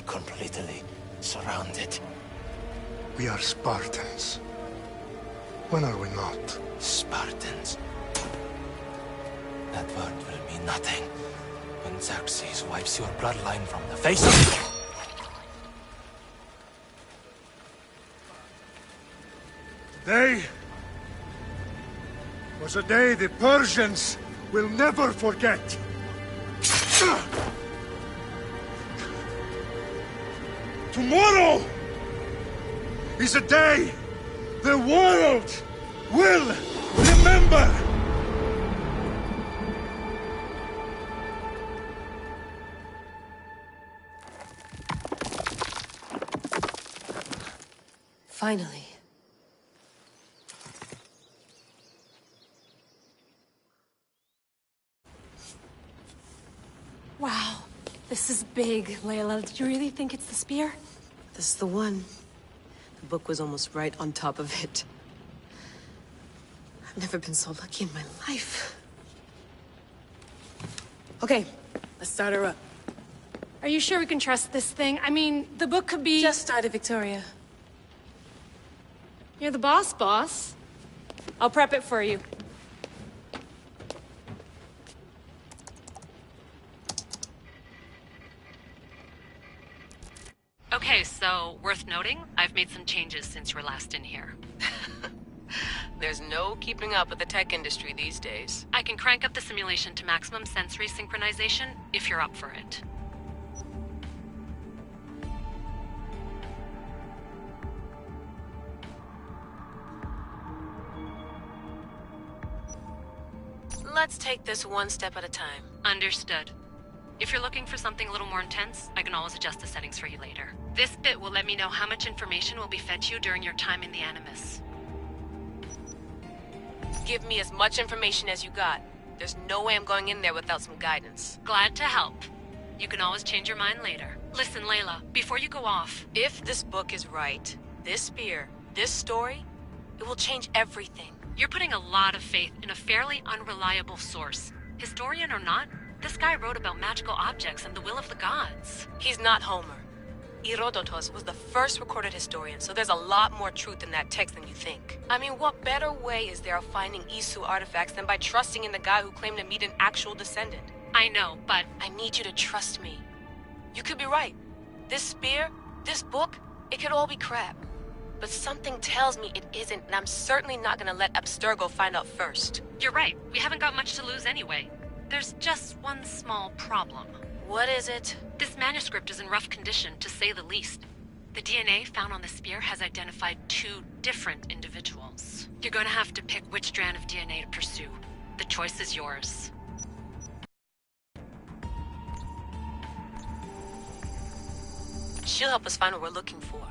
completely surrounded. We are Spartans. When are we not? Spartans. That word will mean nothing when Xerxes wipes your bloodline from the face of... Day was a day the Persians will never forget. Tomorrow is a day the world will remember. Finally. Wow, this is big, Layla. Do you really think it's the spear? This is the one. The book was almost right on top of it. I've never been so lucky in my life. Okay, let's start her up. Are you sure we can trust this thing? I mean, the book could be... Just started, Victoria. You're the boss. I'll prep it for you. Okay, so, worth noting, I've made some changes since you were last in here. There's no keeping up with the tech industry these days. I can crank up the simulation to maximum sensory synchronization, if you're up for it. Let's take this one step at a time. Understood. If you're looking for something a little more intense, I can always adjust the settings for you later. This bit will let me know how much information will be fed to you during your time in the Animus. Give me as much information as you got. There's no way I'm going in there without some guidance. Glad to help. You can always change your mind later. Listen, Layla, before you go off... If this book is right, this spear, this story, it will change everything. You're putting a lot of faith in a fairly unreliable source. Historian or not, this guy wrote about magical objects and the will of the gods. He's not Homer. Herodotus was the first recorded historian, so there's a lot more truth in that text than you think. I mean, what better way is there of finding Isu artifacts than by trusting in the guy who claimed to meet an actual descendant? I know, but... I need you to trust me. You could be right. This spear, this book, it could all be crap. But something tells me it isn't, and I'm certainly not gonna let Abstergo find out first. You're right. We haven't got much to lose anyway. There's just one small problem. What is it? This manuscript is in rough condition, to say the least. The DNA found on the spear has identified 2 different individuals. You're going to have to pick which strand of DNA to pursue. The choice is yours. She'll help us find what we're looking for.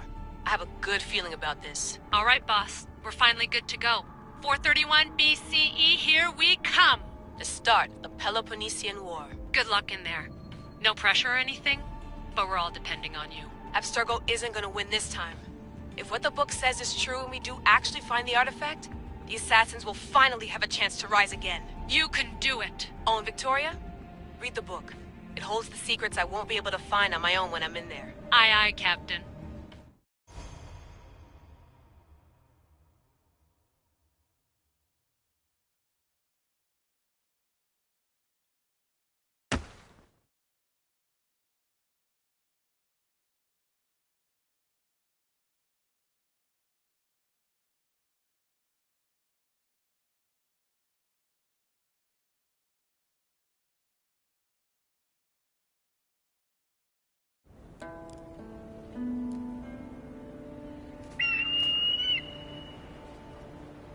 I have a good feeling about this. All right, boss. We're finally good to go. 431 BCE, here we come! The start of the Peloponnesian War. Good luck in there. No pressure or anything, but we're all depending on you. Abstergo isn't gonna win this time. If what the book says is true and we do actually find the artifact, the assassins will finally have a chance to rise again. You can do it! Oh, and Victoria? Read the book. It holds the secrets I won't be able to find on my own when I'm in there. Aye, aye, Captain.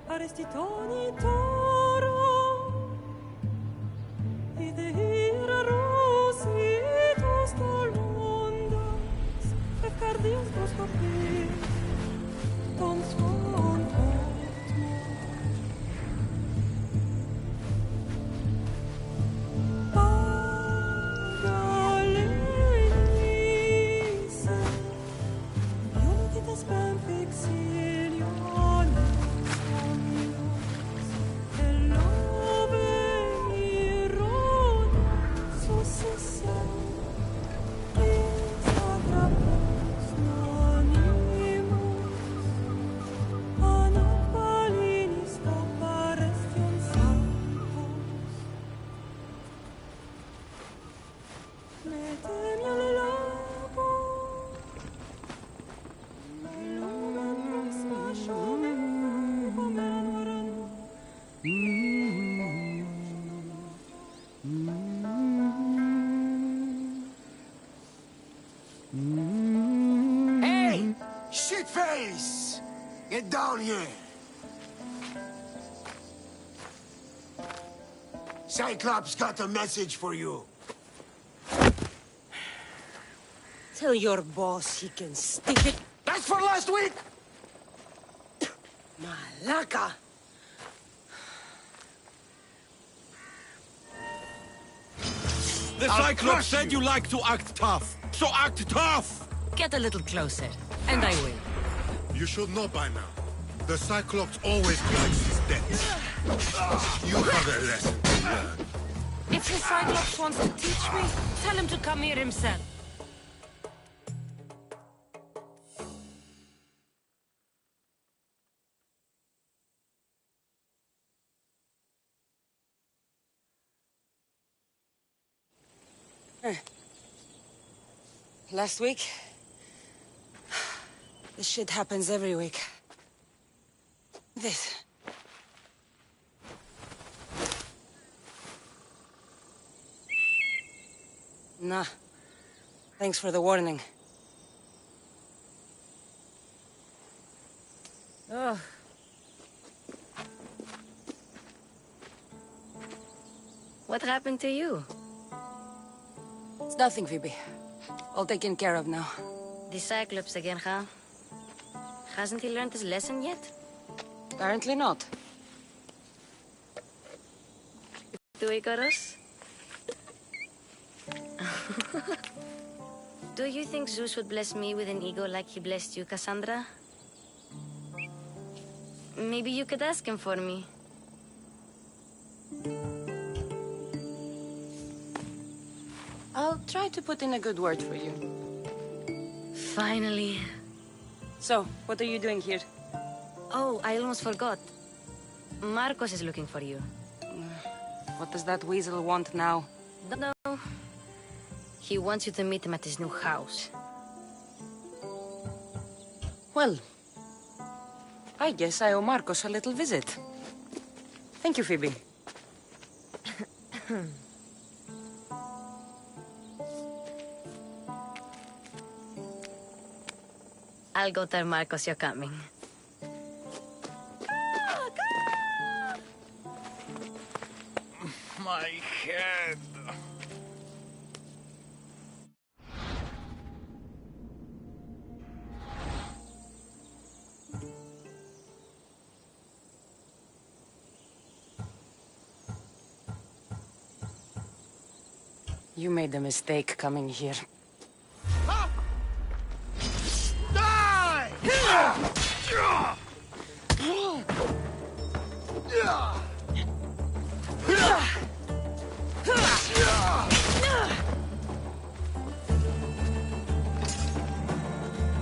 Arrestitoni toro, idehira rositos tolondas, efcardios proskopir, ton svon otmo. Pagalenise, ionitas ben fixiliones. Successor, Hey! Shitface! Get down here! Cyclops got a message for you. Tell your boss he can stick it. That's for last week! Malaka! The Cyclops said you like to act tough, so act tough! Get a little closer, and I will. You should know by now. The Cyclops always collects his debts. You have a lesson to learn. If the Cyclops wants to teach me, tell him to come here himself. Last week? This shit happens every week. This. Nah. Thanks for the warning. Oh. What happened to you? It's nothing, Phoebe. All taken care of now. The Cyclops again, huh? Hasn't he learned his lesson yet? Apparently not. Do Icarus? Do you think Zeus would bless me with an ego like he blessed you, Cassandra? Maybe you could ask him for me. I'll try to put in a good word for you. Finally. So, what are you doing here? Oh, I almost forgot. Marcos is looking for you. What does that weasel want now? Don't know. He wants you to meet him at his new house. Well, I guess I owe Marcos a little visit. Thank you, Phoebe. I'll go tell Marcos you're coming. My head. You made a mistake coming here.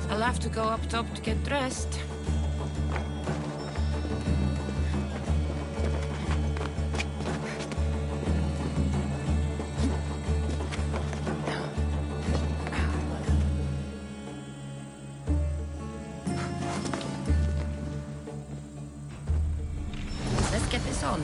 I'll have to go up top to get dressed. Let's get this on.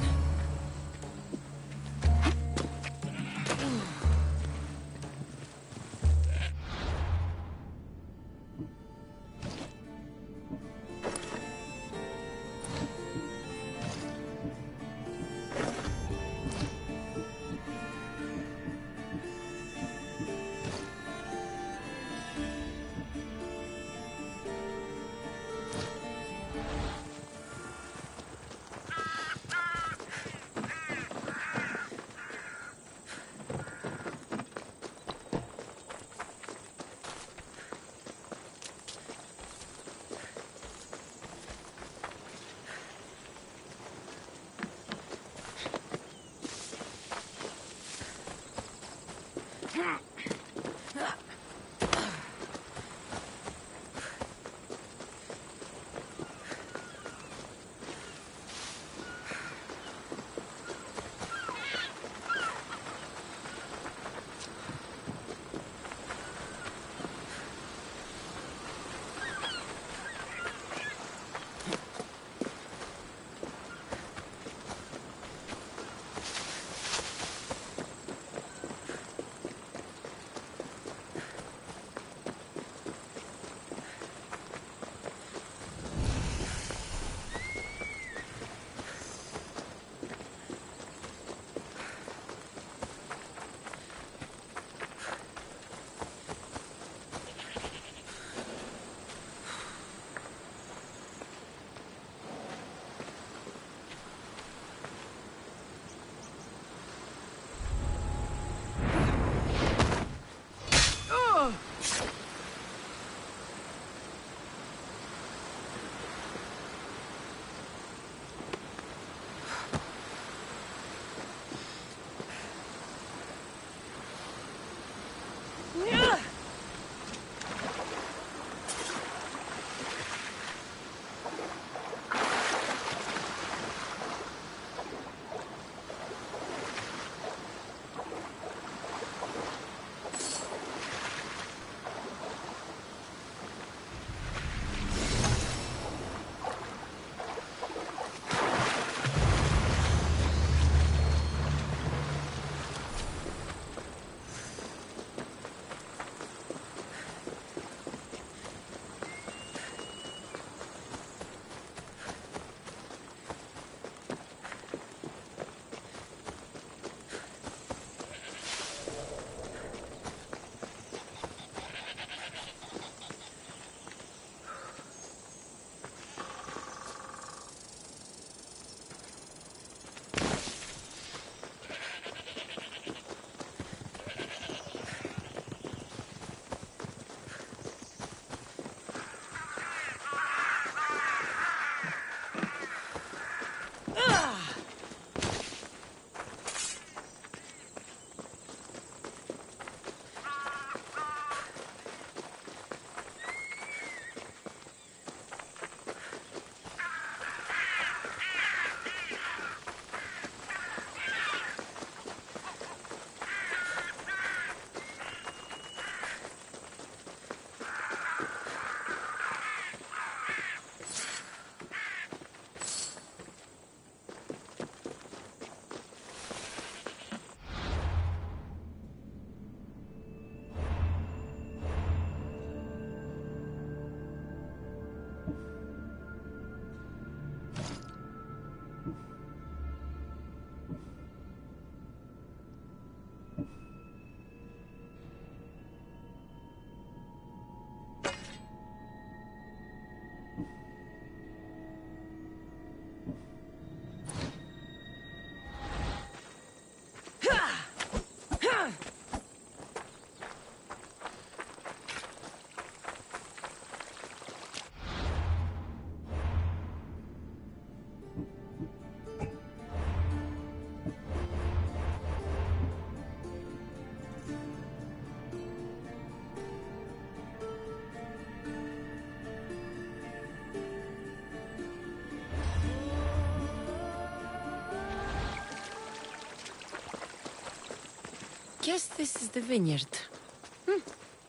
guess this is the vineyard.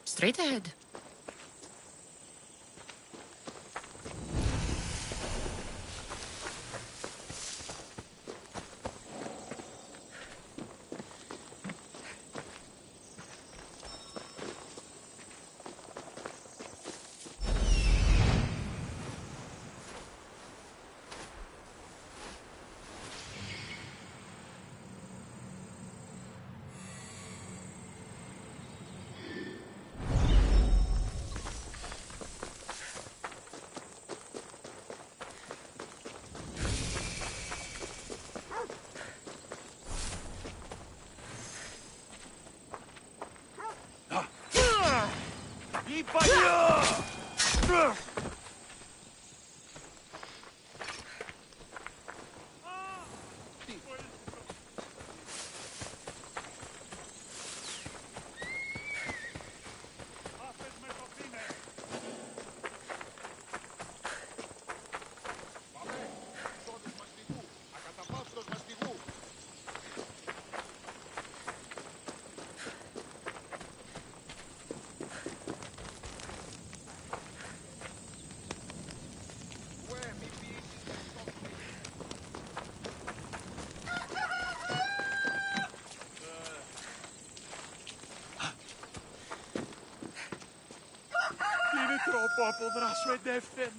Straight ahead. troppo apodráslo ed effen.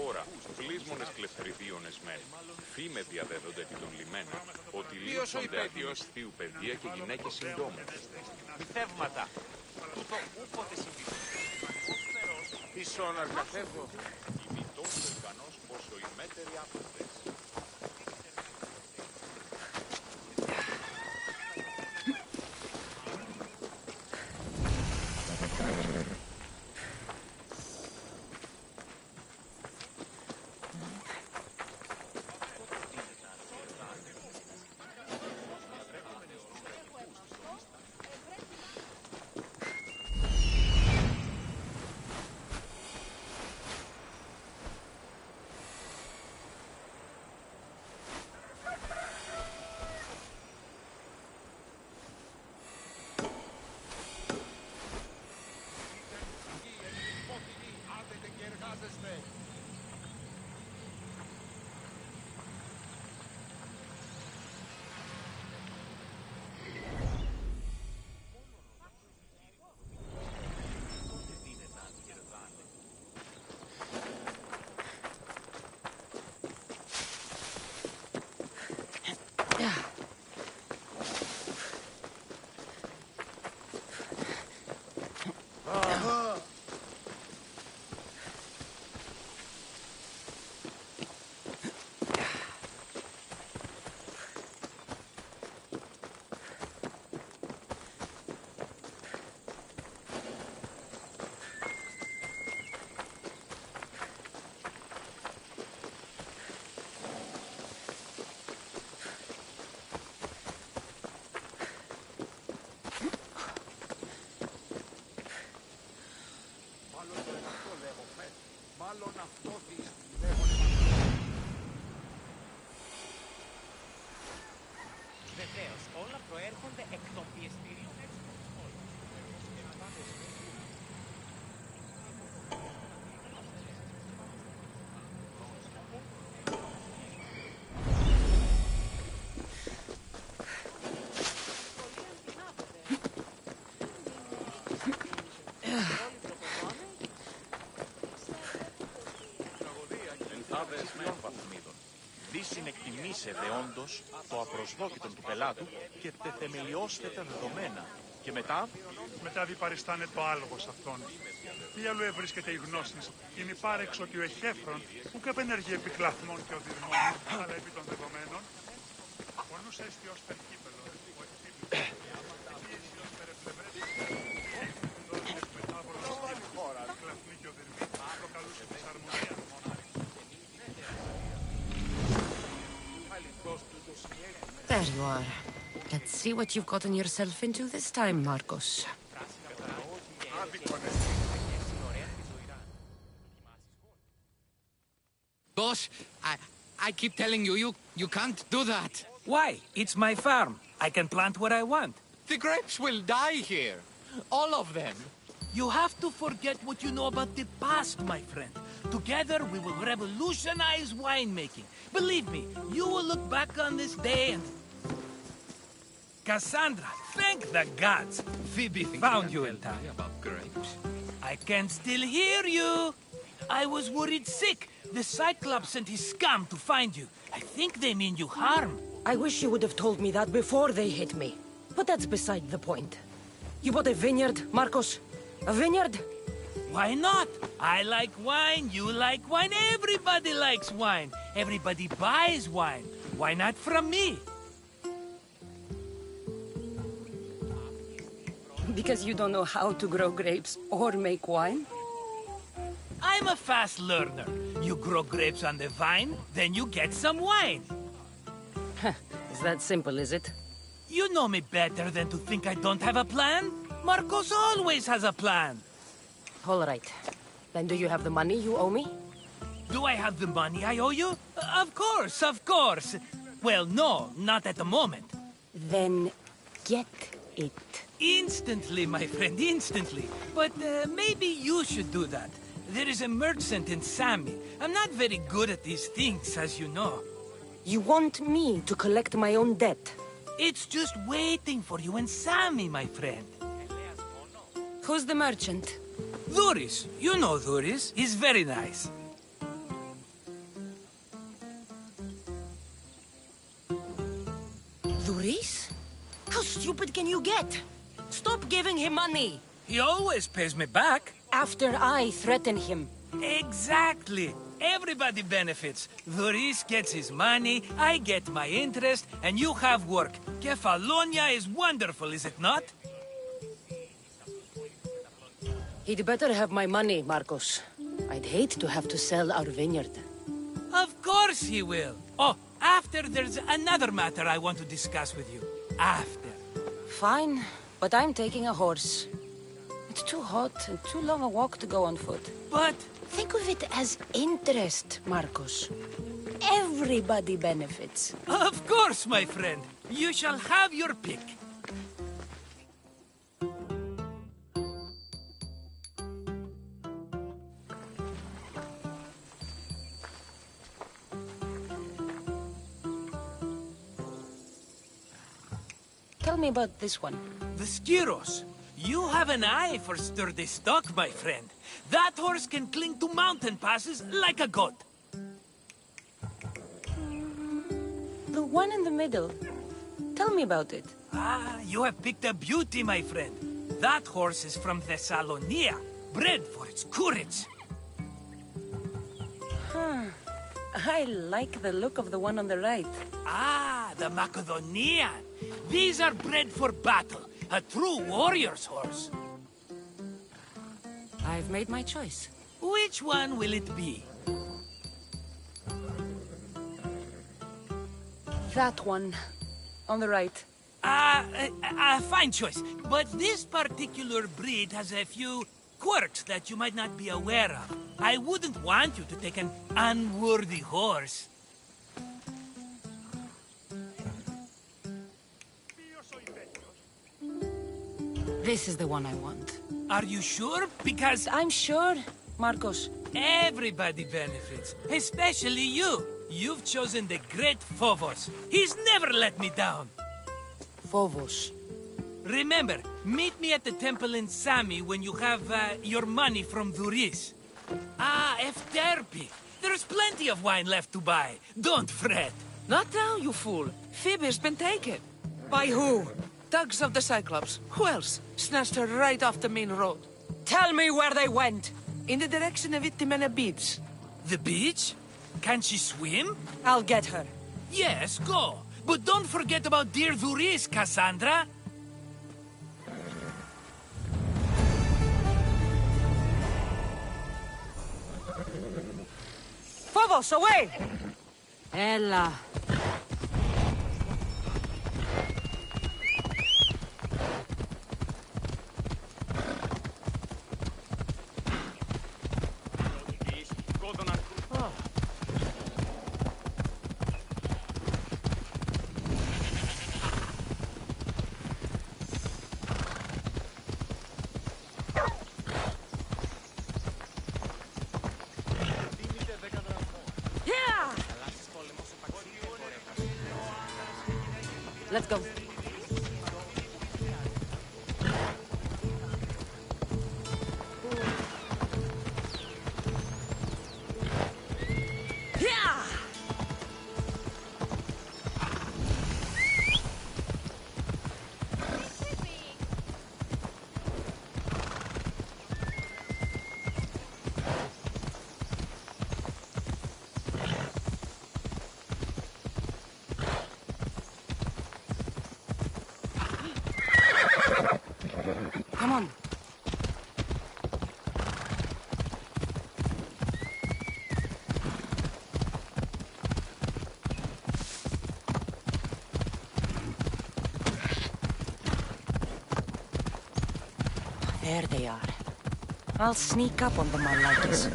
Ώρα, πλείσμονες κλεφτεριδίονες μεν. Φήμε διαδέδονται επί των λιμένων, ότι λείψονται αγνωστίου παιδεία και γυναίκες συντόμου. Μυθεύματα. Τούτο ούποτε συμβεί. Ίσον αργαθεύω. Είμαι τόσο ικανός όσο οι μέτεροι άπλωτες. Βεβαίως, όλα προέρχονται εκ των πιεστηρίων έξω από την πόλη. Εντάδες με βαθμίδων. Δίσιν εκτιμήσε δεόντως το απροσδόκητον του πελάτου και τεθεμελιώστε τα δεδομένα. Και μετά? Μετά διπαριστάνε το άλογο σε αυτόν. Τι αλλού ευρίσκεται η γνώση. Είναι υπάρεξ ότι ο εχέφρον που καπενεργεί επί κλαθμών και οδυρμών, αλλά επί των δεδομένων. Ο νους έστι ως περκύπελο, ο εκτύπλος. Επίεση ως περεπλευρέτης. Μετά από los κλαθμοί και οδυρμοί προκαλούσε δυσαρμονία. There you are. Let's see what you've gotten yourself into this time, Marcos. Boss, I keep telling you can't do that. Why? It's my farm. I can plant what I want. The grapes will die here. All of them. You have to forget what you know about the past, my friend. Together, we will revolutionize winemaking. Believe me, you will look back on this day and... Cassandra, thank the gods. Phoebe found you in time. About grapes. I can still hear you. I was worried sick. The Cyclops sent his scum to find you. I think they mean you harm. I wish you would have told me that before they hit me. But that's beside the point. You bought a vineyard, Marcos? A vineyard? Why not? I like wine, you like wine, everybody likes wine. Everybody buys wine. Why not from me? Because you don't know how to grow grapes or make wine? I'm a fast learner. You grow grapes on the vine, then you get some wine. Is that simple, is it? You know me better than to think I don't have a plan. Marcos always has a plan. All right. Then do you have the money you owe me? Do I have the money I owe you? Of course, of course. Well, no, not at the moment. Then get it. Instantly, my friend, instantly. But maybe you should do that. There is a merchant in Sami. I'm not very good at these things, as you know. You want me to collect my own debt? It's just waiting for you in Sami, my friend. Who's the merchant? Duris. You know Duris. He's very nice. Duris? How stupid can you get? Stop giving him money! He always pays me back. After I threaten him. Exactly. Everybody benefits. Duris gets his money, I get my interest, and you have work. Kefalonia is wonderful, is it not? He'd better have my money, Marcos. I'd hate to have to sell our vineyard. Of course he will. Oh, after there's another matter I want to discuss with you. After. Fine, but I'm taking a horse. It's too hot and too long a walk to go on foot. But... think of it as interest, Marcos. Everybody benefits. Of course, my friend. You shall have your pick. Tell me about this one. The Skiros. You have an eye for sturdy stock, my friend. That horse can cling to mountain passes like a goat. The one in the middle. Tell me about it. Ah, you have picked a beauty, my friend. That horse is from Thessalonia, bred for its courage. I like the look of the one on the right. Ah, the Macedonian. These are bred for battle. A true warrior's horse. I've made my choice. Which one will it be? That one. On the right. Fine choice. But this particular breed has a few quirks that you might not be aware of. I wouldn't want you to take an unworthy horse. This is the one I want. Are you sure? Because... I'm sure, Marcos. Everybody benefits. Especially you. You've chosen the great Phobos. He's never let me down. Phobos. Remember, meet me at the temple in Sami when you have your money from Duris. Ah, Efterpi. There's plenty of wine left to buy. Don't fret. Not now, you fool. Phoebe's been taken. By who? Thugs of the Cyclops. Who else? Snatched her right off the main road. Tell me where they went! In the direction of Itimena Beach. The beach? Can she swim? I'll get her. Yes, go. But don't forget about dear Duris, Cassandra. Phobos, away! Ella. Let's go. Come on. There they are. I'll sneak up on them, Malakis.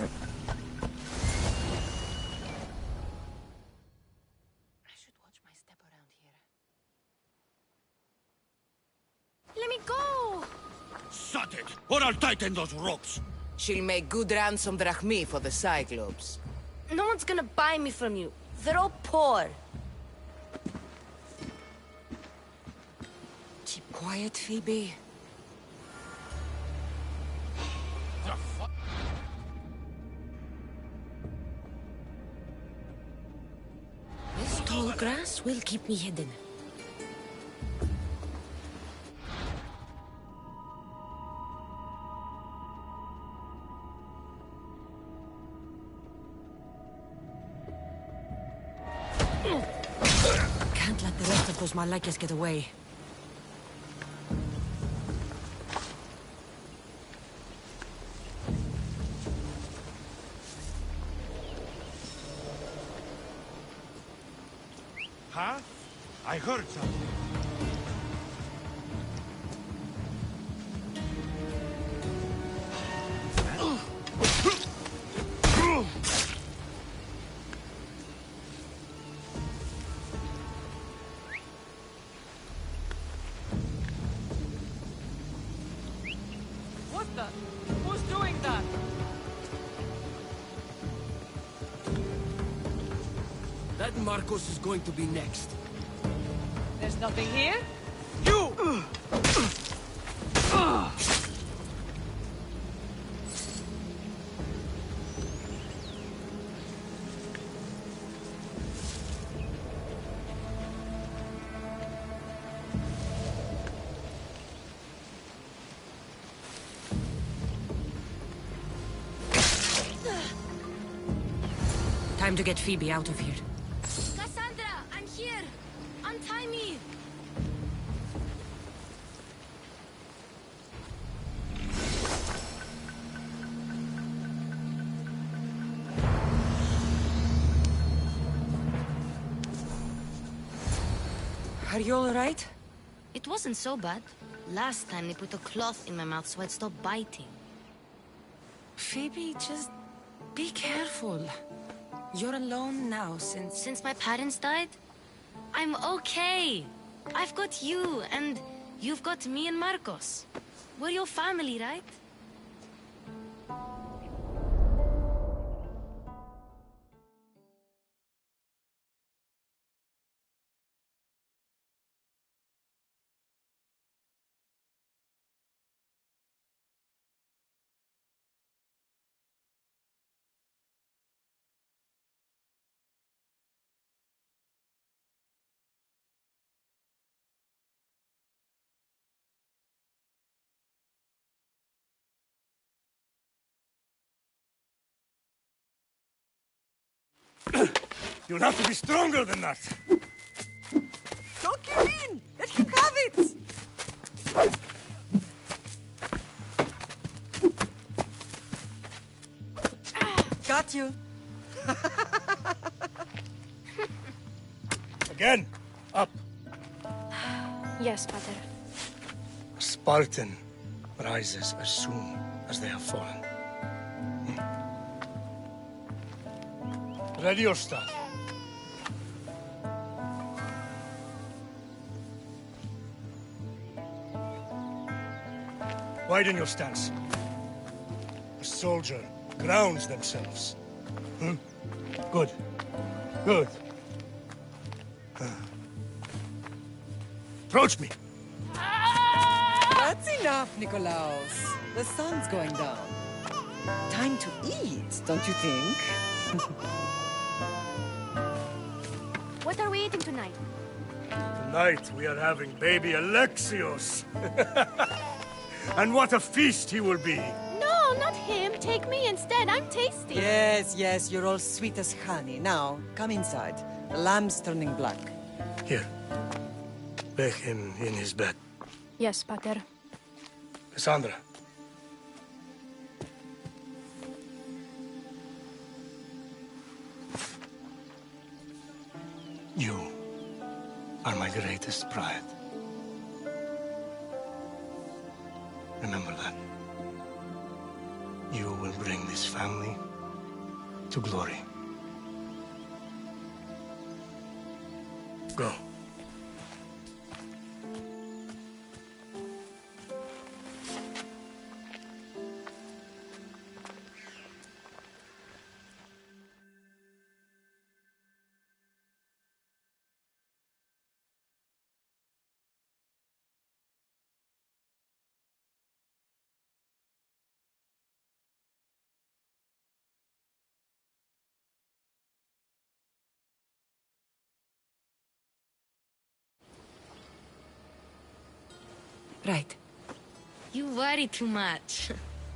Let me go! Shut it, or I'll tighten those ropes. She'll make good ransom drachmi for the Cyclops. No one's gonna buy me from you. They're all poor. Keep quiet, Phoebe. This tall grass will keep me hidden. Can't let the rest of those Malakas get away. Huh? I heard something. What the? Who's doing that? That Marcos is going to be next. There's nothing here? You! Time to get Phoebe out of here. Cassandra, I'm here! Untie me! Are you all right? It wasn't so bad. Last time they put a cloth in my mouth so I'd stop biting. Phoebe, just be careful. You're alone now Since my parents died? I'm okay. I've got you, and you've got me and Marcos. We're your family, right? You'll have to be stronger than that. Don't give in! Let him have it! Got you. Again. Up. Yes, Pater. A Spartan rises as soon as they have fallen. Ready your staff. Widen your stance. A soldier grounds themselves. Good. Good. Approach me. That's enough, Nikolaos. The sun's going down. Time to eat, don't you think? What are we eating tonight? Tonight we are having baby Alexios. And what a feast he will be. No, not him. Take me instead. I'm tasty. Yes, yes, you're all sweet as honey. Now, come inside. The lamb's turning black. Here. Lay him in his bed. Yes, Pater. Cassandra. You are my greatest pride. Remember that. You will bring this family to glory. Go. Right. You worry too much.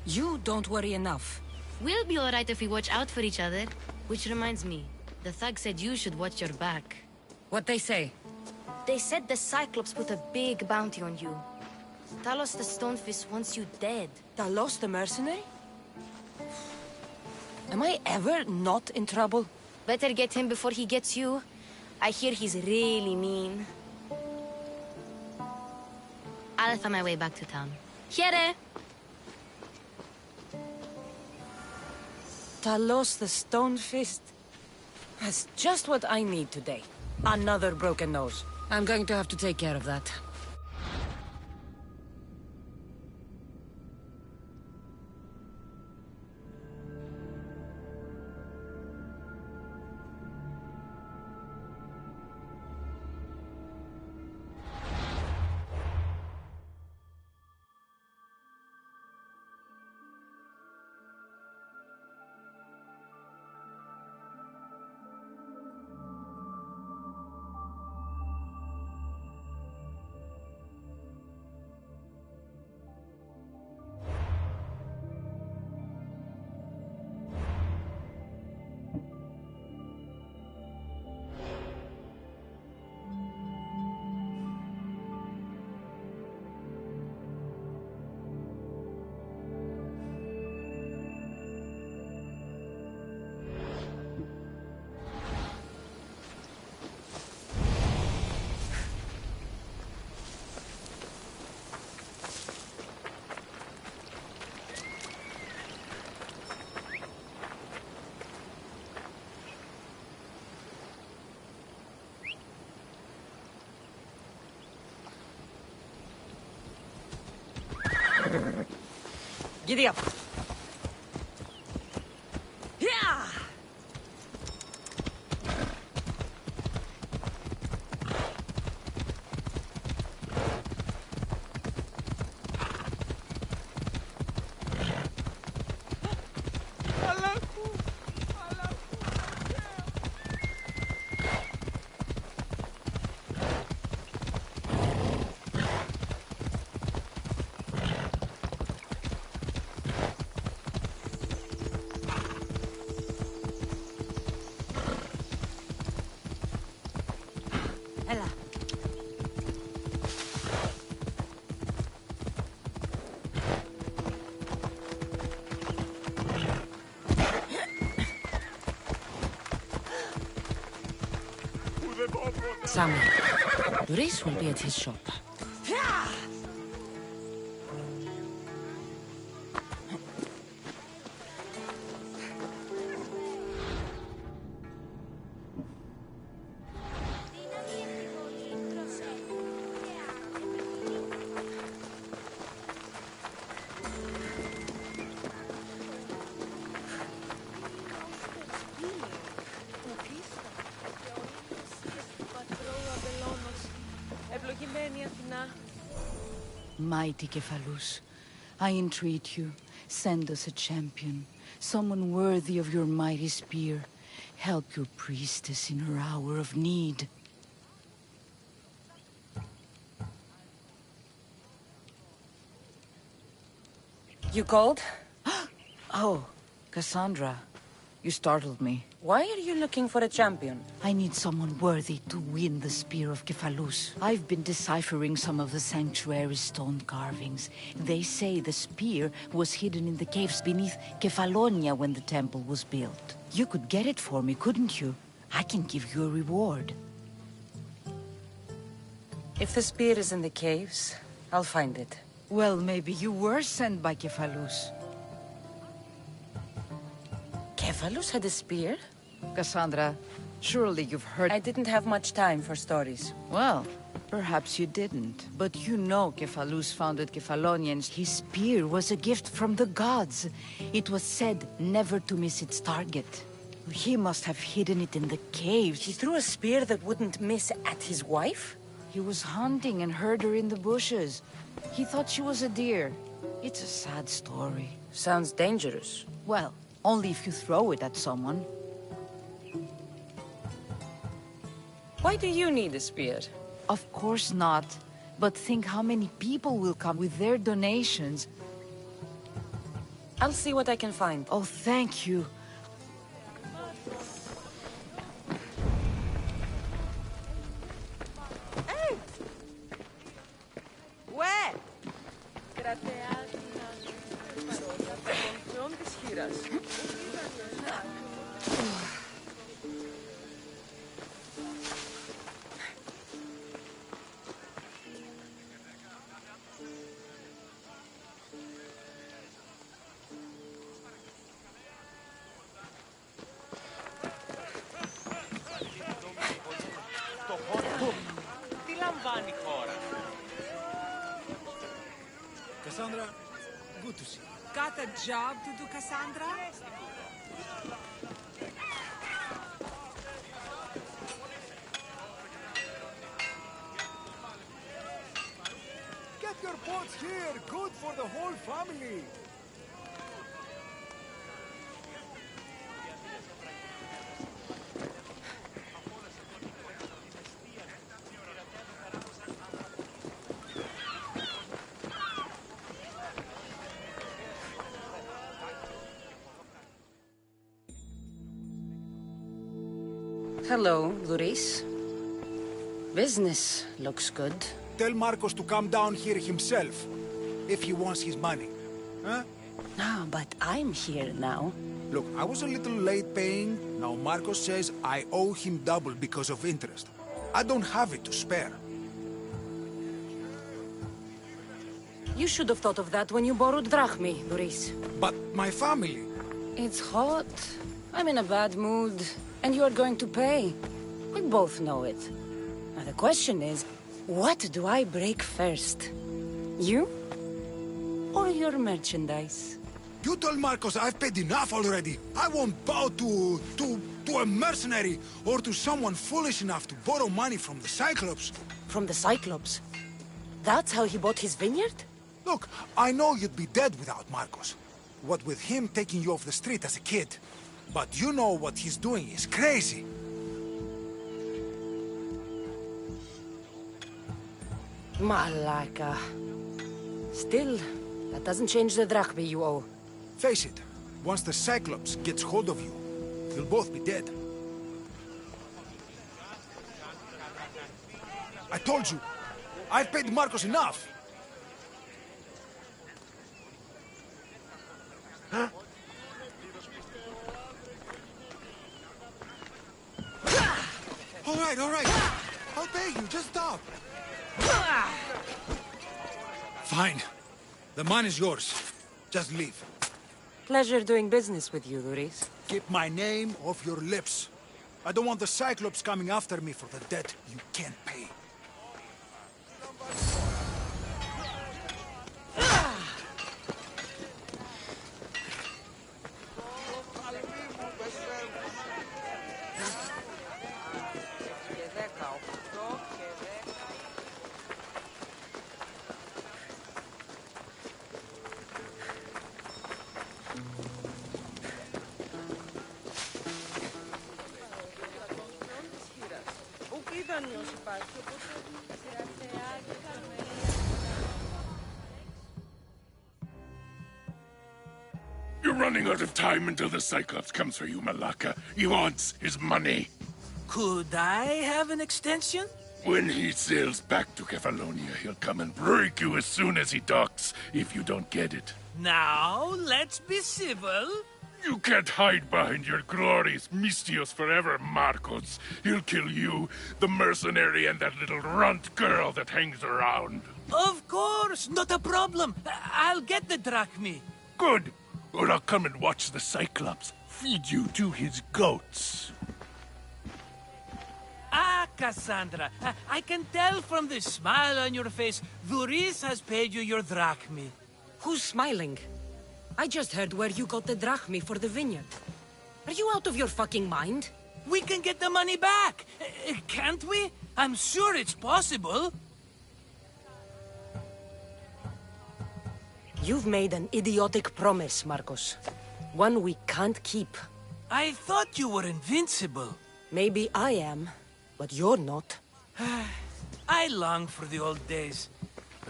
You don't worry enough. We'll be alright if we watch out for each other. Which reminds me, the thug said you should watch your back. What they say? They said the Cyclops put a big bounty on you. Talos the Stonefist wants you dead. Talos the mercenary? Am I ever not in trouble? Better get him before he gets you. I hear he's really mean. I'll find my way back to town. Here! Talos the Stonefist? That's just what I need today. Another broken nose. I'm going to have to take care of that. Giddy up. Yeah! Έλα. Sammy, Doris will be at his shop. Mighty Kephalus, I entreat you, send us a champion, someone worthy of your mighty spear. Help your priestess in her hour of need. You called? Oh, Cassandra, you startled me. Why are you looking for a champion? I need someone worthy to win the spear of Kephalus. I've been deciphering some of the sanctuary's stone carvings. They say the spear was hidden in the caves beneath Kefalonia when the temple was built. You could get it for me, couldn't you? I can give you a reward. If the spear is in the caves, I'll find it. Well, maybe you were sent by Kephalus. Kephalus had a spear? Cassandra, surely you've heard... I didn't have much time for stories. Well, perhaps you didn't. But you know Kephalus founded Kefalonia, and his spear was a gift from the gods. It was said never to miss its target. He must have hidden it in the caves. He threw a spear that wouldn't miss at his wife? He was hunting and heard her in the bushes. He thought she was a deer. It's a sad story. Sounds dangerous. Well, only if you throw it at someone. Why do you need a spear? Of course not. But think how many people will come with their donations. I'll see what I can find. Oh, thank you. Hey! Where? Cassandra, good to see you. Got a job to do, Cassandra? Get your pots here. Good for the whole family. Hello, Doris. Business looks good. Tell Marcos to come down here himself, if he wants his money. Huh? No, but I'm here now. Look, I was a little late paying. Now Marcos says I owe him double because of interest. I don't have it to spare. You should have thought of that when you borrowed drachmi, Doris. But my family... It's hot. I'm in a bad mood. And you're going to pay. We both know it. Now the question is, what do I break first? You? Or your merchandise? You told Marcos I've paid enough already. I won't bow to a mercenary or to someone foolish enough to borrow money from the Cyclops. From the Cyclops? That's how he bought his vineyard? Look, I know you'd be dead without Marcos. What with him taking you off the street as a kid. But you know what he's doing is crazy. Malaka. Still, that doesn't change the drachmi you owe. Face it, once the Cyclops gets hold of you, you'll both be dead. I told you. I've paid Marcos enough. Huh? All right. I'll pay you. Just stop. Fine. The man is yours. Just leave. Pleasure doing business with you, Luris. Keep my name off your lips. I don't want the Cyclops coming after me for the debt you can't pay. You're running out of time until the Cyclops comes for you, Malaka. He wants his money. Could I have an extension? When he sails back to Kefalonia, he'll come and break you as soon as he docks, if you don't get it. Now, let's be civil. You can't hide behind your glorious Mistios forever, Marcos. He'll kill you, the mercenary, and that little runt girl that hangs around. Of course, not a problem. I'll get the drachmi. Good. Or I'll come and watch the Cyclops feed you to his goats. Ah, Cassandra, I can tell from the smile on your face, Duris has paid you your drachmi. Who's smiling? I just heard where you got the drachmi for the vineyard. Are you out of your fucking mind? We can get the money back, can't we? I'm sure it's possible. You've made an idiotic promise, Marcos. One we can't keep. I thought you were invincible. Maybe I am, but you're not. I long for the old days.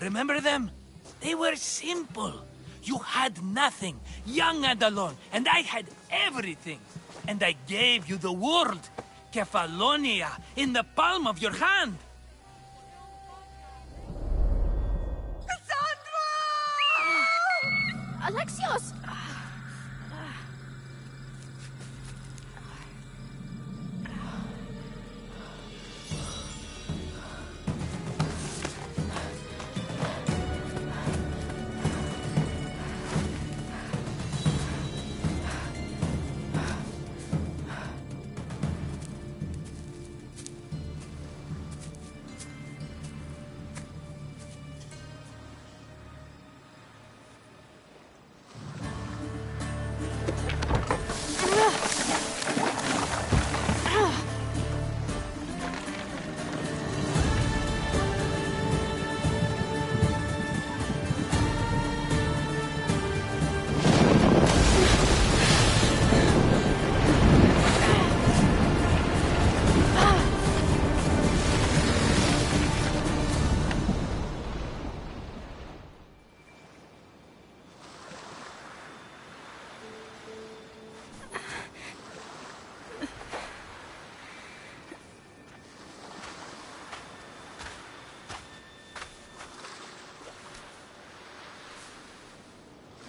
Remember them? They were simple. You had nothing, young and alone, and I had everything. And I gave you the world, Kefalonia, in the palm of your hand. Alexios!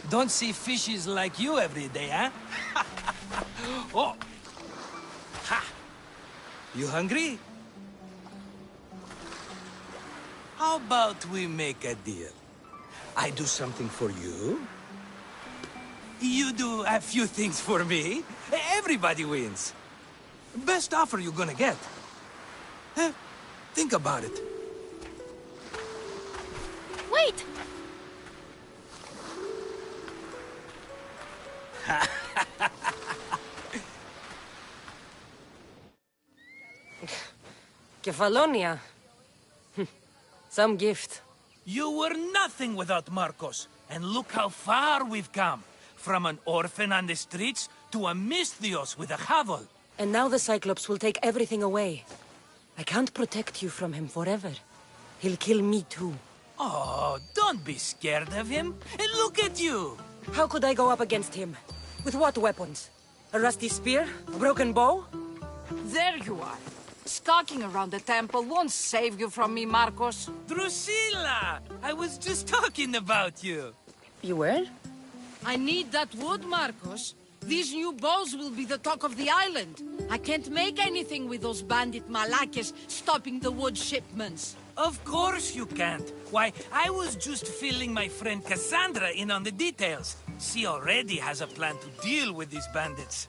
Don't see fishes like you every day, huh? Oh! Ha! You hungry? How about we make a deal? I do something for you. You do a few things for me. Everybody wins. Best offer you're gonna get. Think about it. Wait! Kefalonia. Some gift. You were nothing without Marcos, and look how far we've come. From an orphan on the streets to a Misthios with a hovel. And now the Cyclops will take everything away. I can't protect you from him forever. He'll kill me too. Oh, don't be scared of him. And look at you. How could I go up against him? With what weapons? A rusty spear? A broken bow? There you are. Skulking around the temple won't save you from me, Marcos. Drusilla! I was just talking about you. You were? I need that wood, Marcos. These new bows will be the talk of the island. I can't make anything with those bandit malakes stopping the wood shipments. Of course you can't. Why, I was just filling my friend Cassandra in on the details. She already has a plan to deal with these bandits.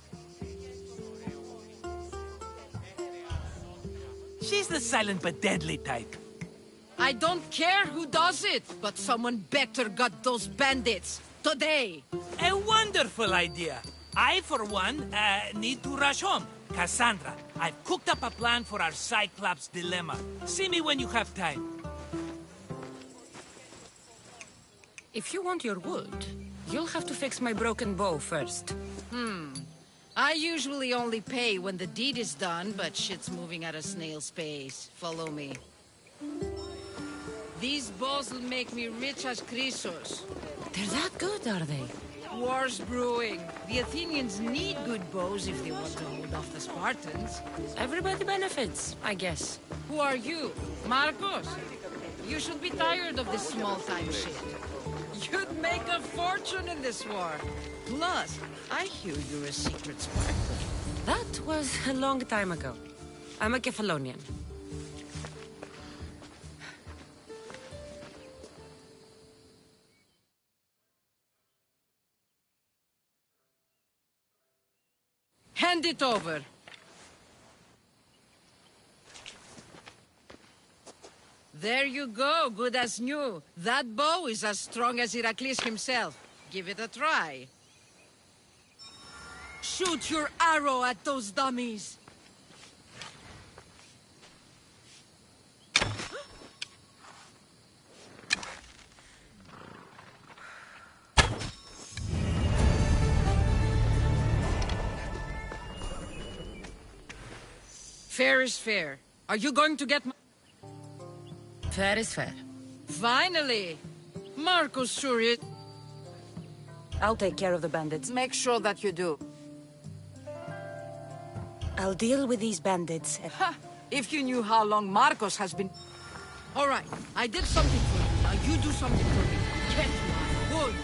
She's the silent but deadly type. I don't care who does it, but someone better got those bandits. Today. A wonderful idea. I, for one, need to rush home. Cassandra, I've cooked up a plan for our Cyclops dilemma. See me when you have time. If you want your wood, you'll have to fix my broken bow first. I usually only pay when the deed is done, but shit's moving at a snail's pace. Follow me. These bows will make me rich as Chrysos. They're that good, are they? War's brewing. The Athenians need good bows if they want to hold off the Spartans. Everybody benefits, I guess. Who are you? Marcos? You should be tired of this small-time shit. You'd make a fortune in this war. Plus, I hear you're a secret Spartan. That was a long time ago. I'm a Kephalonian. Hand it over. There you go, good as new. That bow is as strong as Heracles himself. Give it a try. Shoot your arrow at those dummies. Fair is fair. Are you going to get my... Fair is fair. Finally! Marcos sure it. I'll take care of the bandits. Make sure that you do. I'll deal with these bandits. Ha! If you knew how long Marcos has been... All right, I did something for you. Now you do something for me. Get my wood.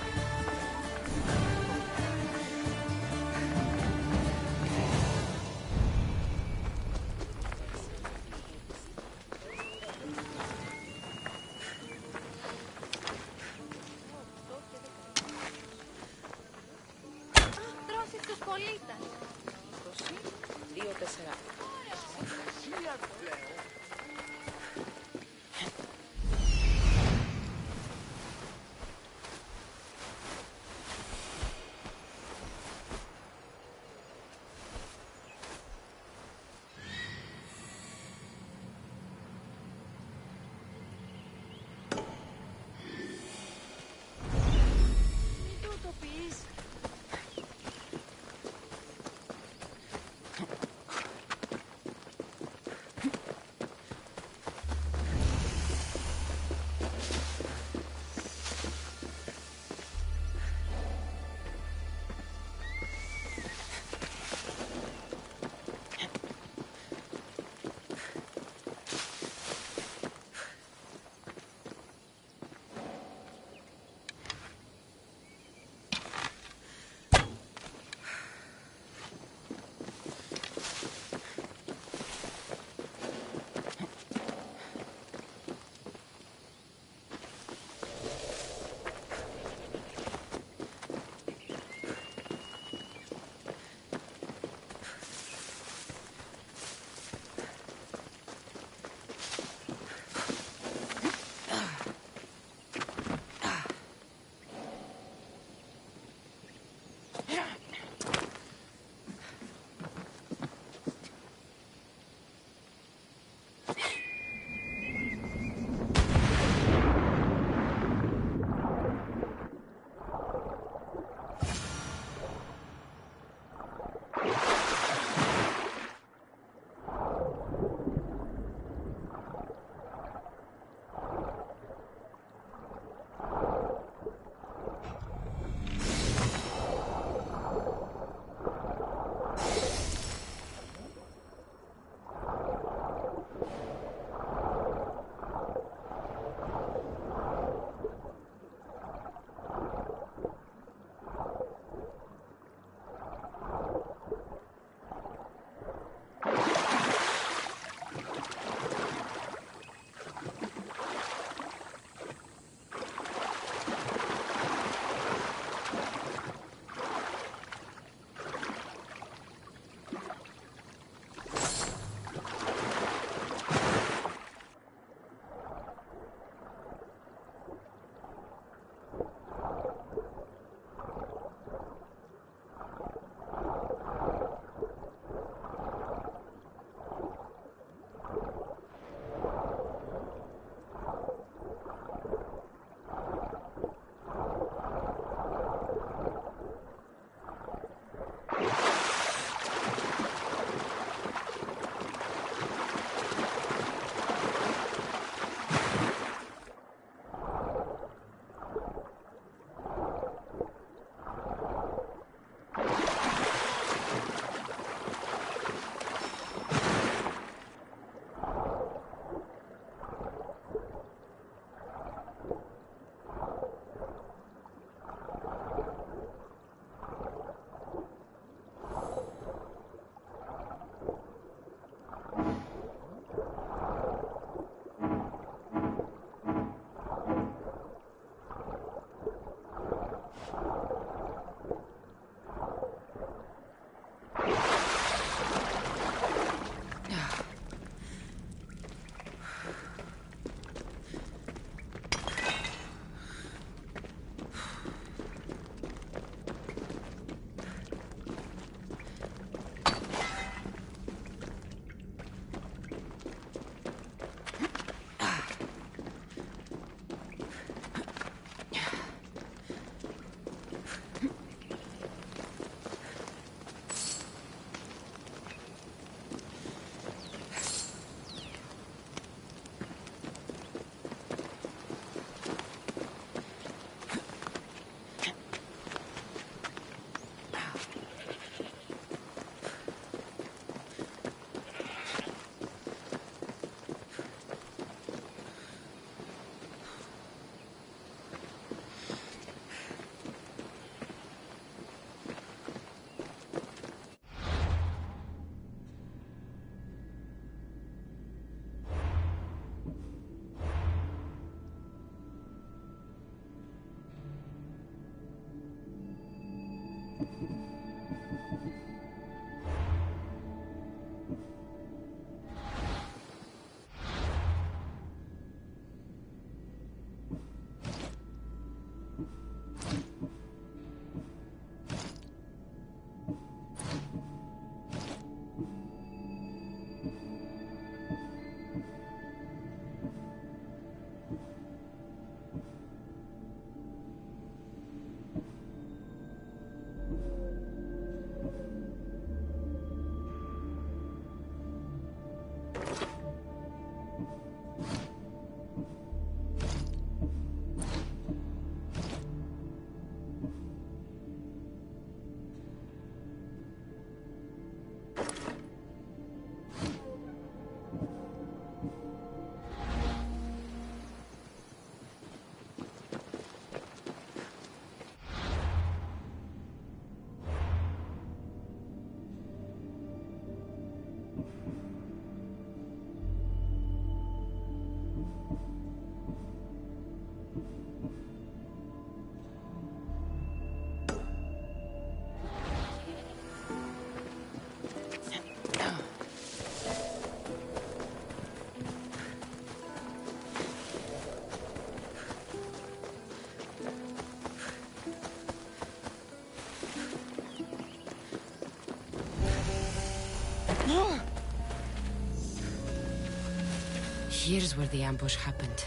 Here's where the ambush happened.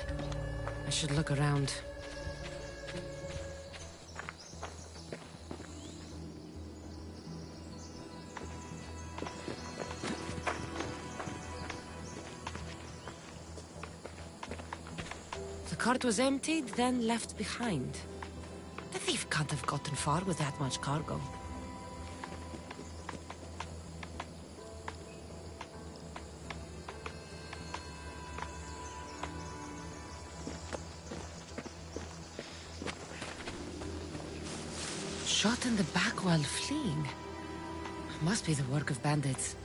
I should look around. The cart was emptied, then left behind. The thief can't have gotten far with that much cargo. Shot in the back while fleeing. Must be the work of bandits.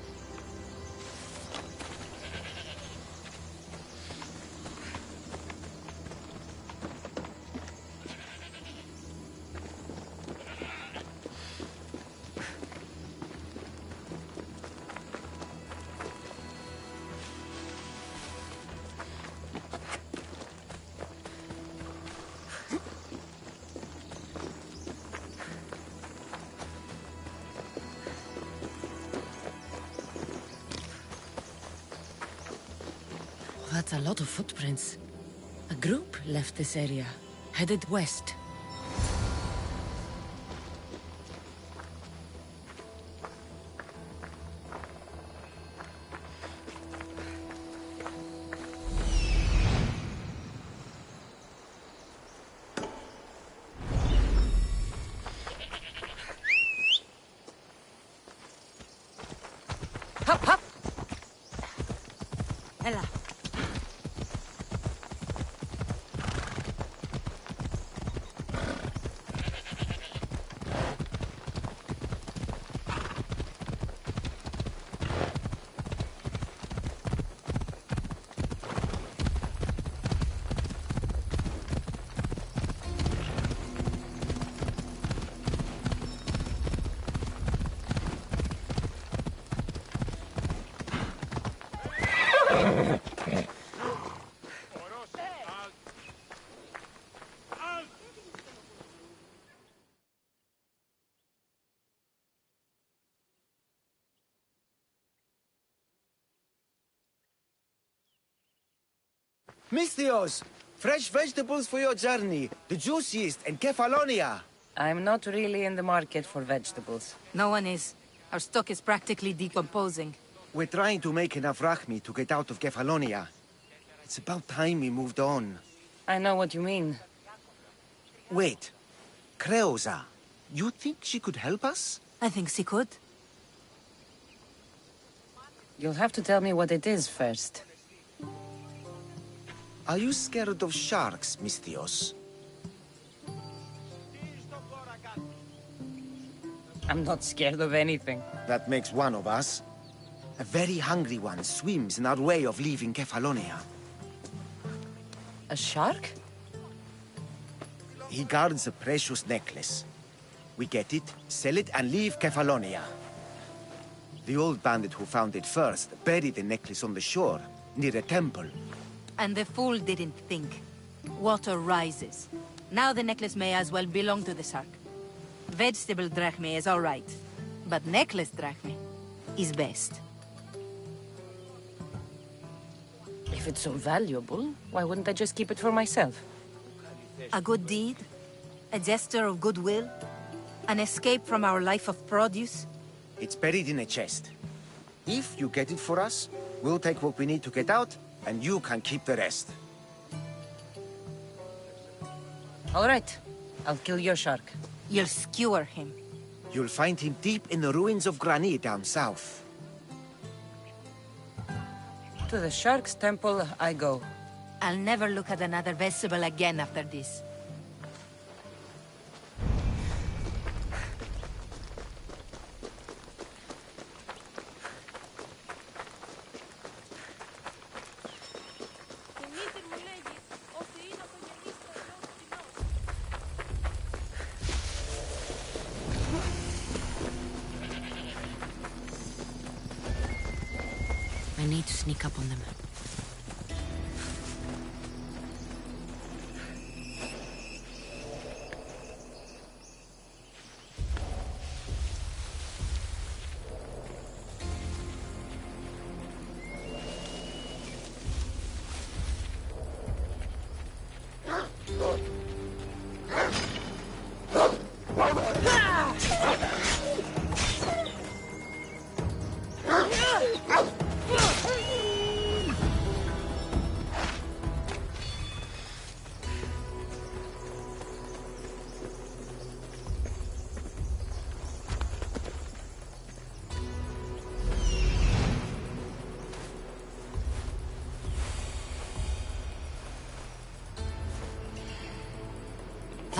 That's a lot of footprints. A group left this area, headed west. Hop, hop! Ella. Misthios! Fresh vegetables for your journey. The juiciest in Kefalonia. I'm not really in the market for vegetables. No one is. Our stock is practically decomposing. We're trying to make enough rachmi to get out of Kefalonia. It's about time we moved on. I know what you mean. Wait. Creosa. You think she could help us? I think she could. You'll have to tell me what it is first. Are you scared of sharks, Misthios? I'm not scared of anything. That makes one of us. A very hungry one swims in our way of leaving Kefalonia. A shark? He guards a precious necklace. We get it, sell it, and leave Kefalonia. The old bandit who found it first buried the necklace on the shore, near a temple. And the fool didn't think. Water rises. Now the necklace may as well belong to the shark. Vegetable drachme is all right, but necklace drachme is best. If it's so valuable, why wouldn't I just keep it for myself? A good deed, a gesture of goodwill, an escape from our life of produce. It's buried in a chest. If you get it for us, we'll take what we need to get out, and you can keep the rest. All right. I'll kill your shark. You'll skewer him. You'll find him deep in the ruins of Grani down south. To the shark's temple I go. I'll never look at another vegetable again after this. I need to sneak up on them.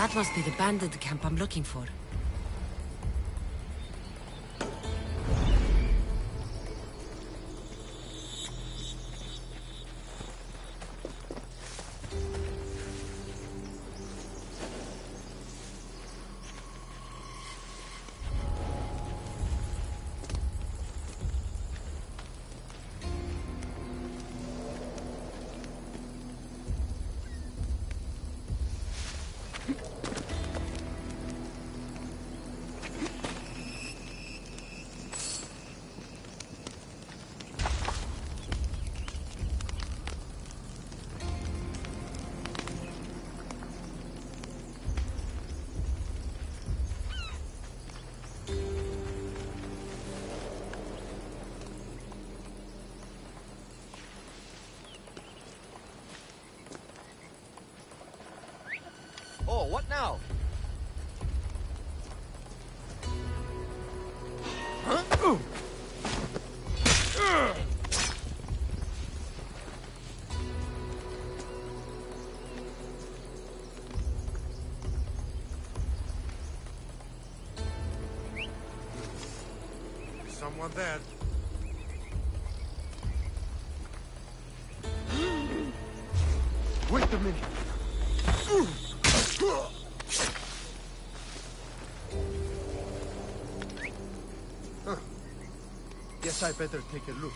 That must be the bandit camp I'm looking for. Oh, what now? Huh? Someone there. Wait a minute. Huh. Guess I better take a look.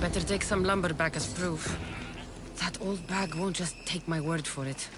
Better take some lumber back as proof. That old bag won't just take my word for it.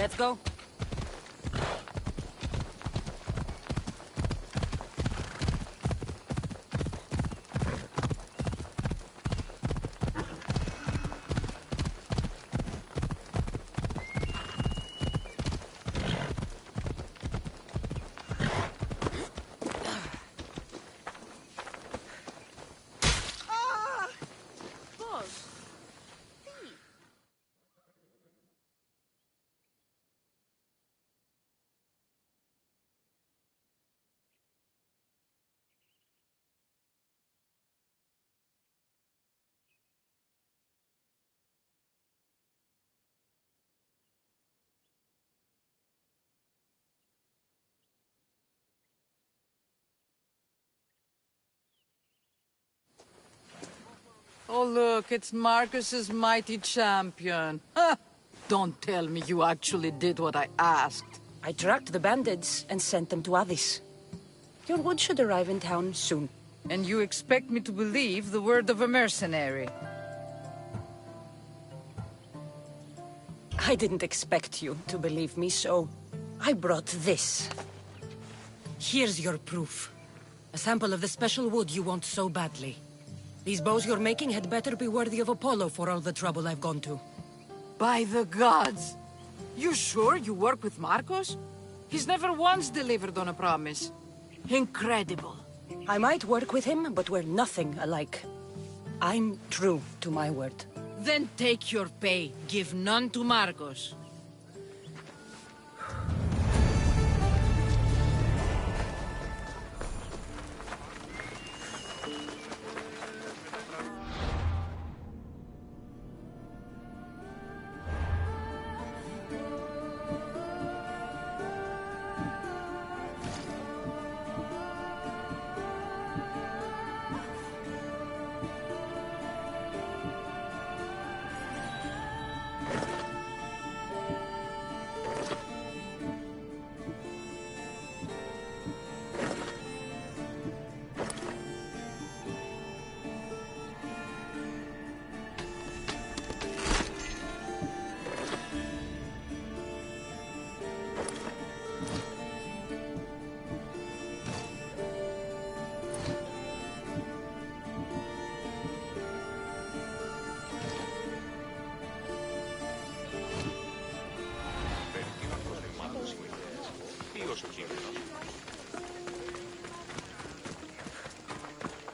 Let's go. Oh, look, it's Marcus's mighty champion. Ha! Don't tell me you actually did what I asked. I tracked the bandits and sent them to Addis. Your wood should arrive in town soon. And you expect me to believe the word of a mercenary? I didn't expect you to believe me, so I brought this. Here's your proof. A sample of the special wood you want so badly. These bows you're making had better be worthy of Apollo for all the trouble I've gone to. By the gods! You sure you work with Marcos? He's never once delivered on a promise. Incredible. I might work with him, but we're nothing alike. I'm true to my word. Then take your pay. Give none to Marcos.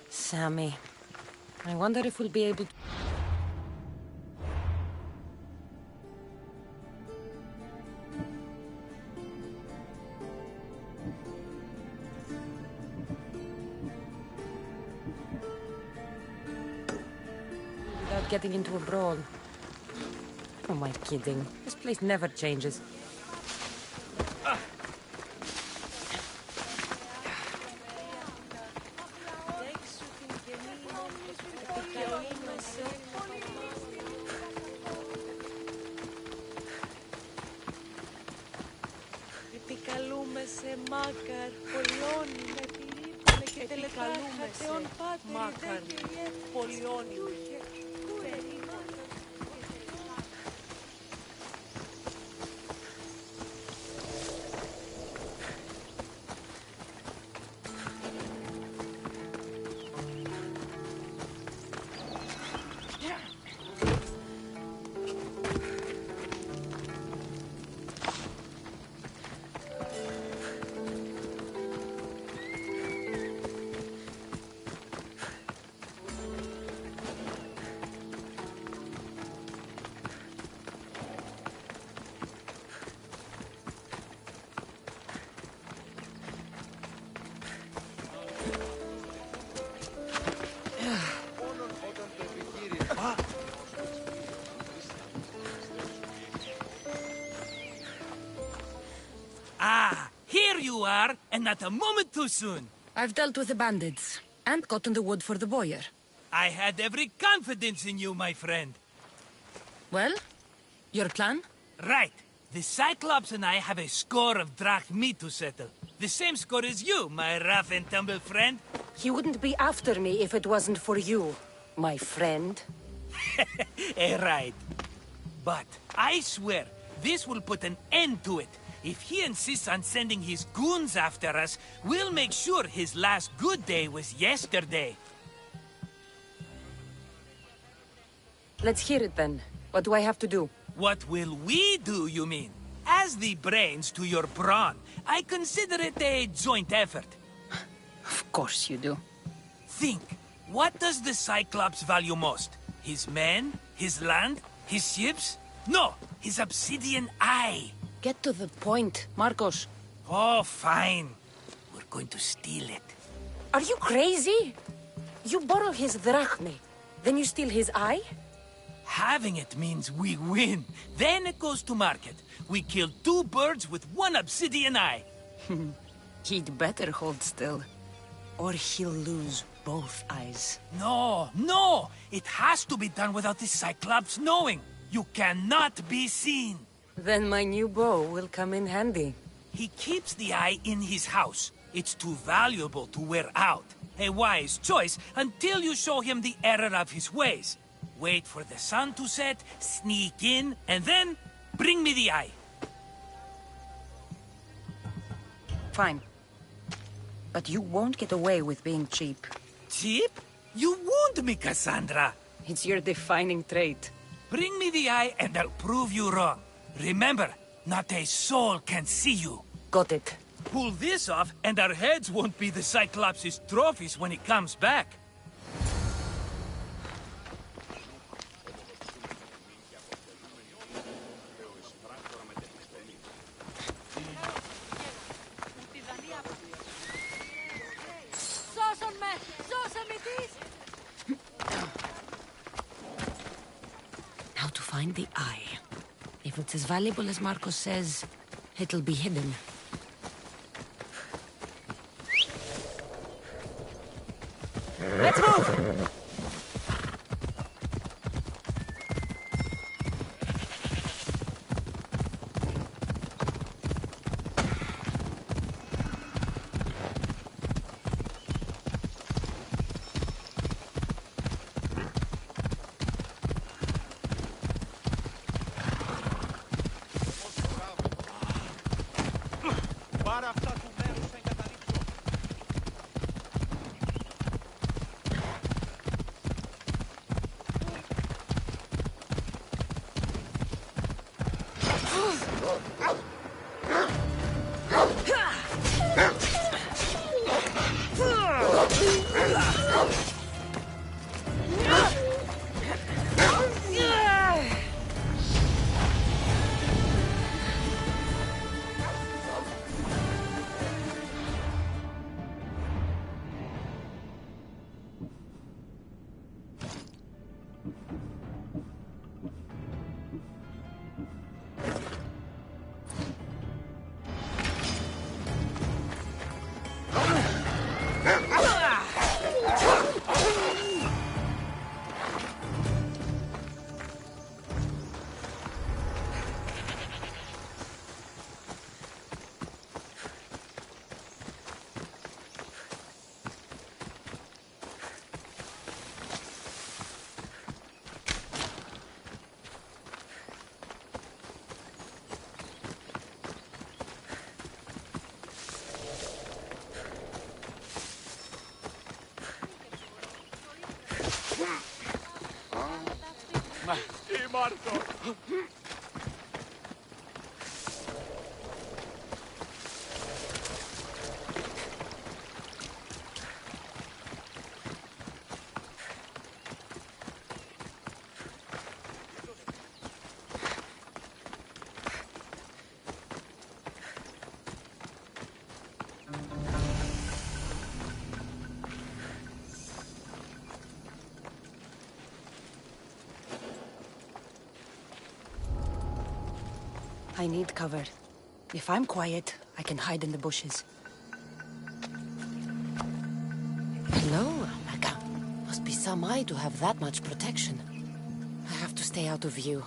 Sammy, I wonder if we'll be able to... without getting into a brawl. Who am I kidding? This place never changes. Επικαλούμε σε Μάκαρ, Πολιόνι, με πειρήπανε και τελικά χατεών πάτερ, Μάκαρ, Πολιόνι. Ah, here you are, and not a moment too soon. I've dealt with the bandits, and gotten the wood for the boyar. I had every confidence in you, my friend. Well, your plan? Right. The Cyclops and I have a score of drachmi to settle. The same score as you, my rough and tumble friend. He wouldn't be after me if it wasn't for you, my friend. Right. But I swear, This will put an end to it. If he insists on sending his goons after us, we'll make sure his last good day was yesterday. Let's hear it then. What do I have to do? What will we do, you mean? As the brains to your brawn, I consider it a joint effort. Of course you do. Think. What does the Cyclops value most? His men? His land? His ships? No! His obsidian eye! Get to the point, Marcos. Oh, fine. We're going to steal it. Are you crazy? You borrow his drachme, then you steal his eye? Having it means we win. Then it goes to market. We kill 2 birds with 1 obsidian eye. He'd better hold still, or he'll lose both eyes. No, no! It has to be done without the Cyclops knowing. You cannot be seen. Then my new bow will come in handy. He keeps the eye in his house. It's too valuable to wear out. A wise choice until you show him the error of his ways. Wait for the sun to set, sneak in, and then bring me the eye. Fine. But you won't get away with being cheap. Cheap? You wound me, Cassandra. It's your defining trait. Bring me the eye and I'll prove you wrong. Remember, not a soul can see you. Got it. Pull this off and our heads won't be the Cyclops' trophies when he comes back. Now to find the eye. If it's as valuable as Marcos says, it'll be hidden. Let's move! I need cover. If I'm quiet, I can hide in the bushes. Hello, Alaka. Must be some eye to have that much protection. I have to stay out of view.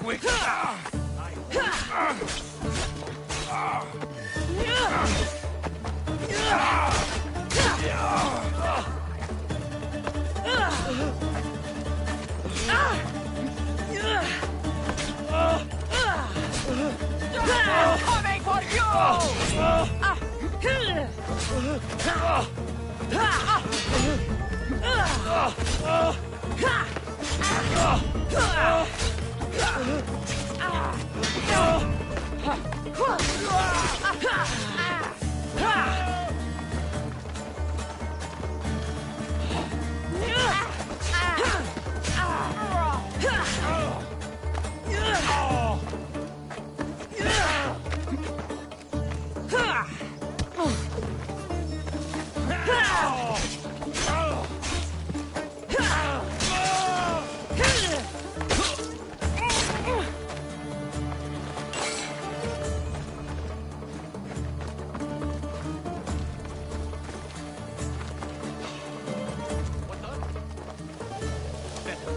quick. Coming for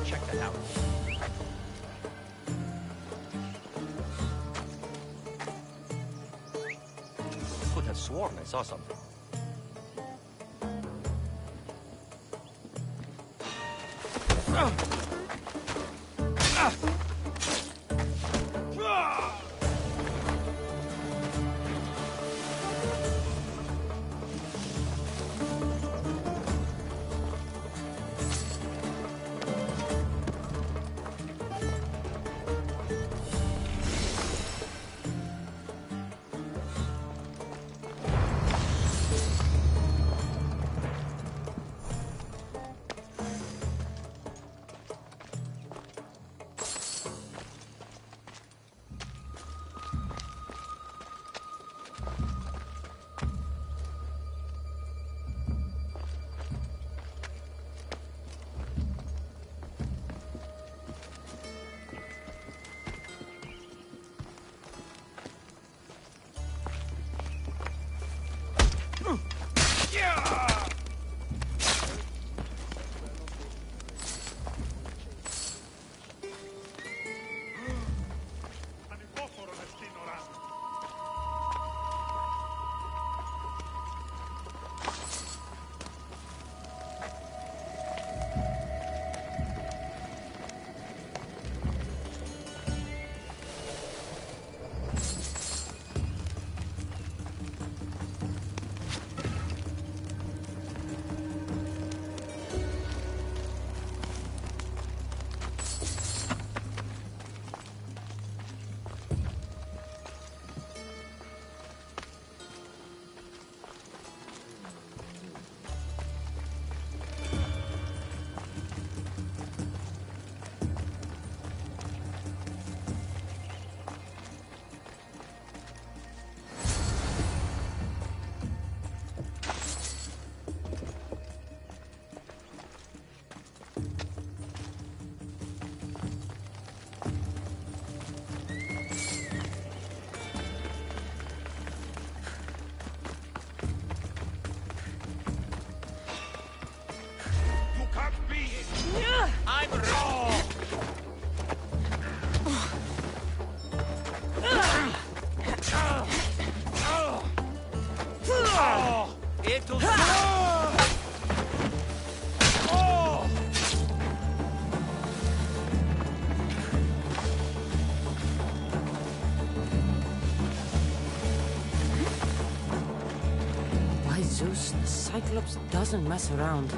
Check that out. Could have sworn I saw something. I'm raw! It'll go! By Zeus, the Cyclops doesn't mess around.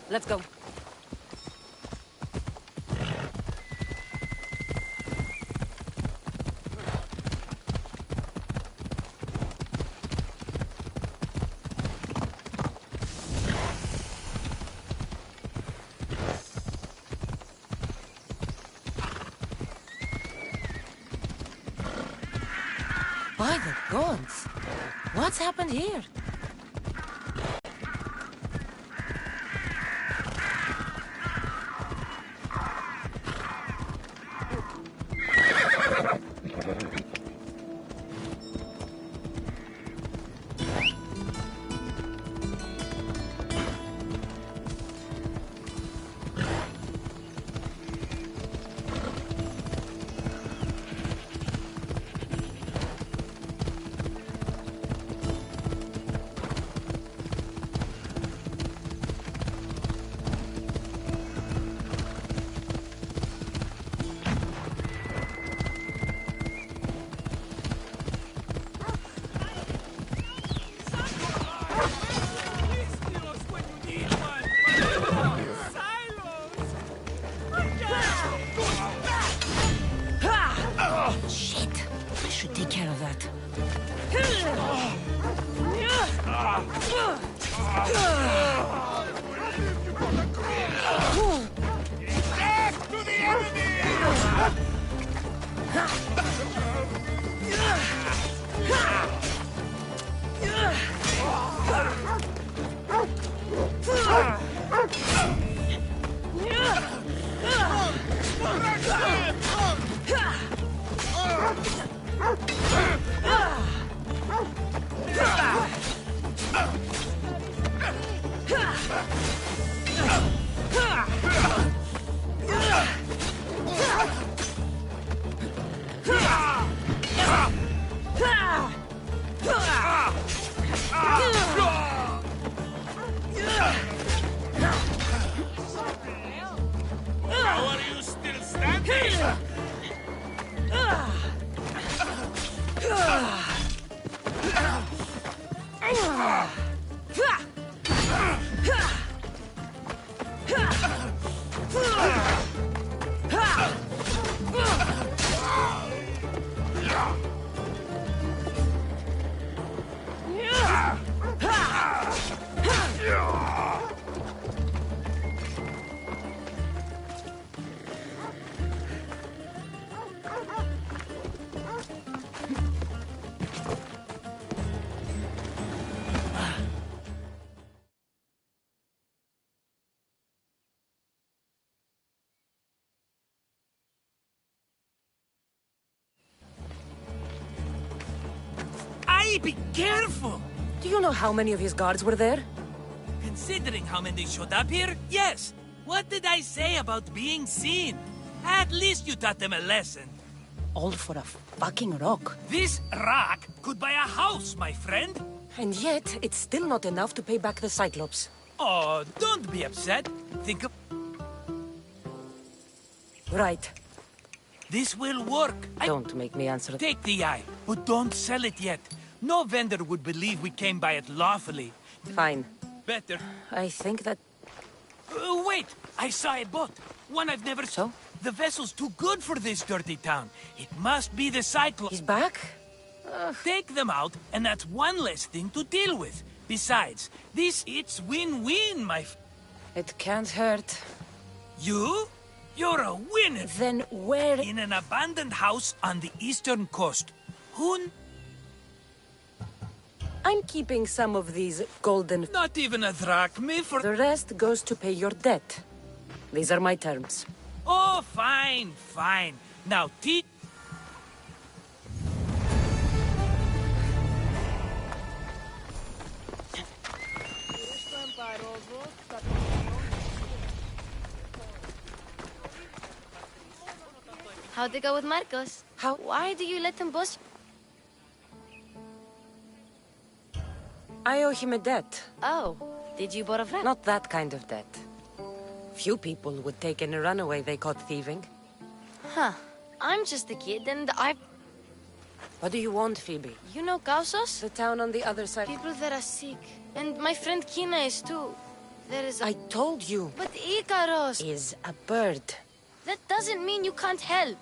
Let's go. By the gods! What's happened here? Be careful! Do you know how many of his guards were there? Considering how many showed up here, yes. What did I say about being seen? At least you taught them a lesson. All for a fucking rock. This rock could buy a house, my friend. And yet, it's still not enough to pay back the Cyclops. Oh, don't be upset. Think of... Right. This will work. Don't make me answer. Take the eye, but don't sell it yet. No vendor would believe we came by it lawfully. Fine. Better. I think that... Wait! I saw a boat. One I've never... So? The vessel's too good for this dirty town. It must be the Cyclops. He's back? Take them out, and that's one less thing to deal with. Besides, it's win-win, It can't hurt. You? You're a winner! Then where... In an abandoned house on the eastern coast. I'm keeping some of these golden... Not even a drachme for... The rest goes to pay your debt. These are my terms. Oh, fine, fine. Now, How'd it go with Marcos? How? Why do you let him bust? I owe him a debt. Oh, did you borrow friend? Not that kind of debt. Few people would take in a runaway they caught thieving. Huh. I'm just a kid and What do you want, Phoebe? You know Kausos? The town on the other side. People that are sick. And my friend Kina is too. There is a... I told you. But Ikaros... Is a bird. That doesn't mean you can't help.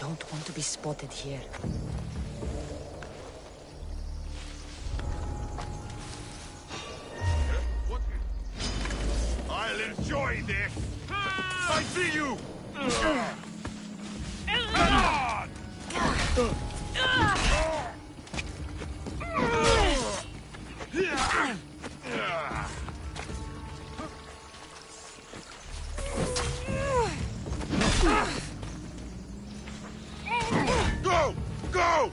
don't want to be spotted here. I'll enjoy this! I see you! Go! Go!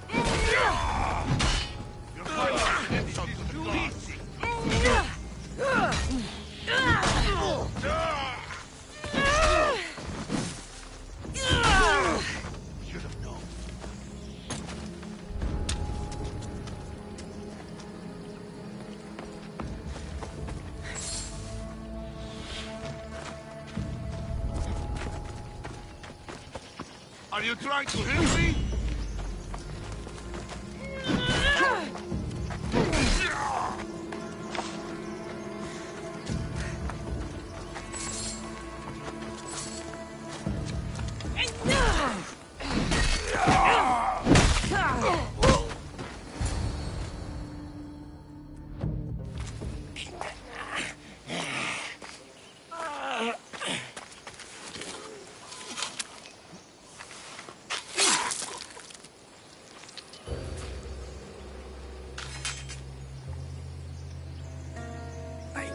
Are you trying to hit me?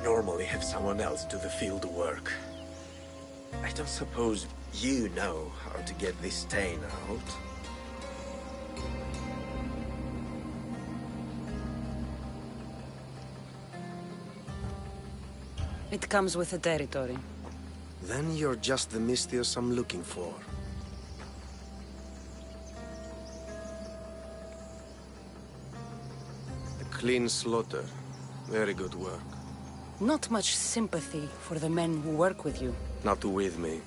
Normally have someone else do the field work. I don't suppose you know how to get this stain out. It comes with the territory. Then you're just the Mystios I'm looking for. A clean slaughter. Very good work. Not much sympathy for the men who work with you. Not with me.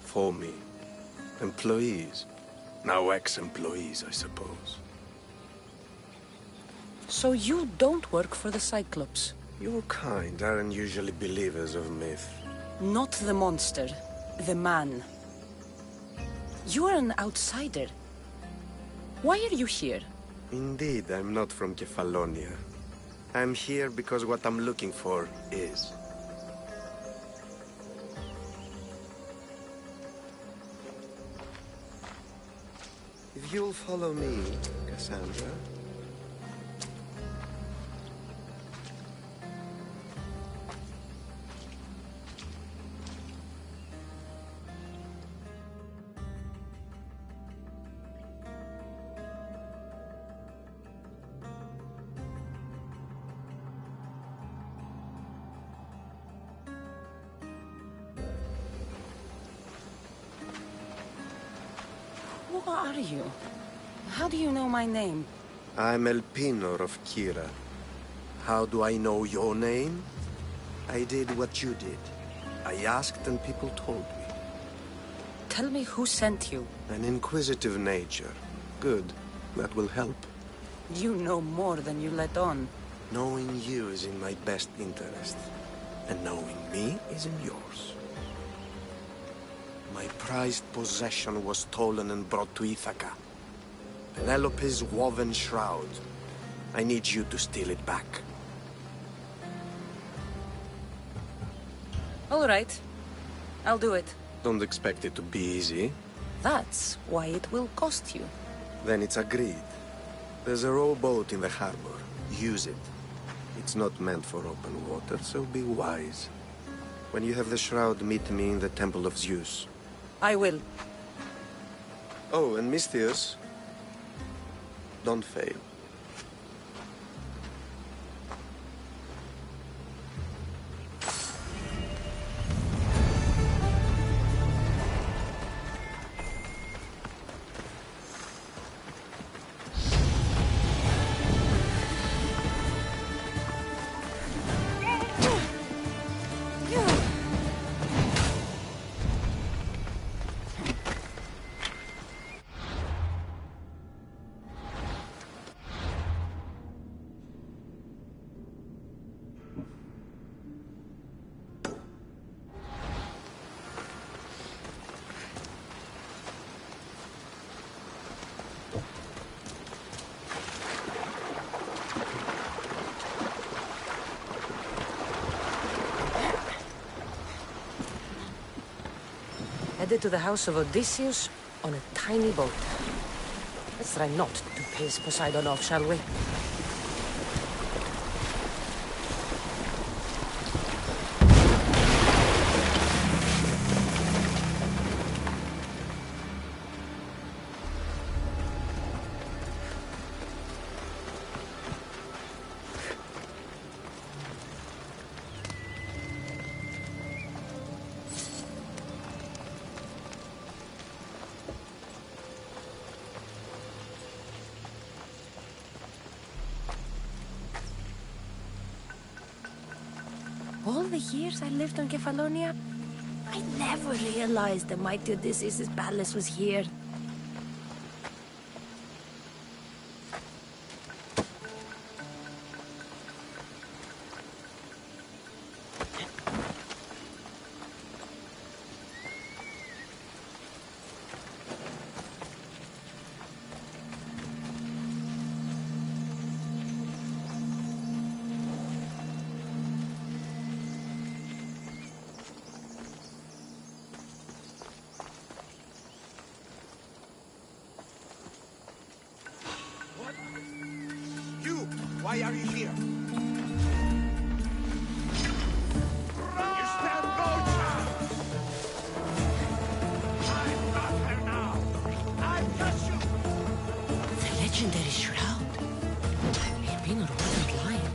For me. Employees. Now ex-employees, I suppose. So you don't work for the Cyclops? Your kind aren't usually believers of myth. Not the monster. The man. You're an outsider. Why are you here? Indeed, I'm not from Kefalonia. I'm here because what I'm looking for is. If you'll follow me, Cassandra. Who are you? How do you know my name? I'm Elpinor of Kira. How do I know your name? I did what you did. I asked and people told me. Tell me who sent you. An inquisitive nature. Good. That will help. You know more than you let on. Knowing you is in my best interest. And knowing me is in yours. My prized possession was stolen and brought to Ithaca. Penelope's woven shroud. I need you to steal it back. All right. I'll do it. Don't expect it to be easy. That's why it will cost you. Then it's agreed. There's a rowboat in the harbor. Use it. It's not meant for open water, so be wise. When you have the shroud, meet me in the Temple of Zeus. I will. Oh, and Mystios, don't fail. Headed to the house of Odysseus on a tiny boat. Let's try not to piss Poseidon off, shall we? All the years I lived on Kefalonia, I never realized the mighty Odysseus' palace was here. Why are you here? You stand no chance! I'm not her now! I touch you! The legendary shroud. He'd been a royal lion.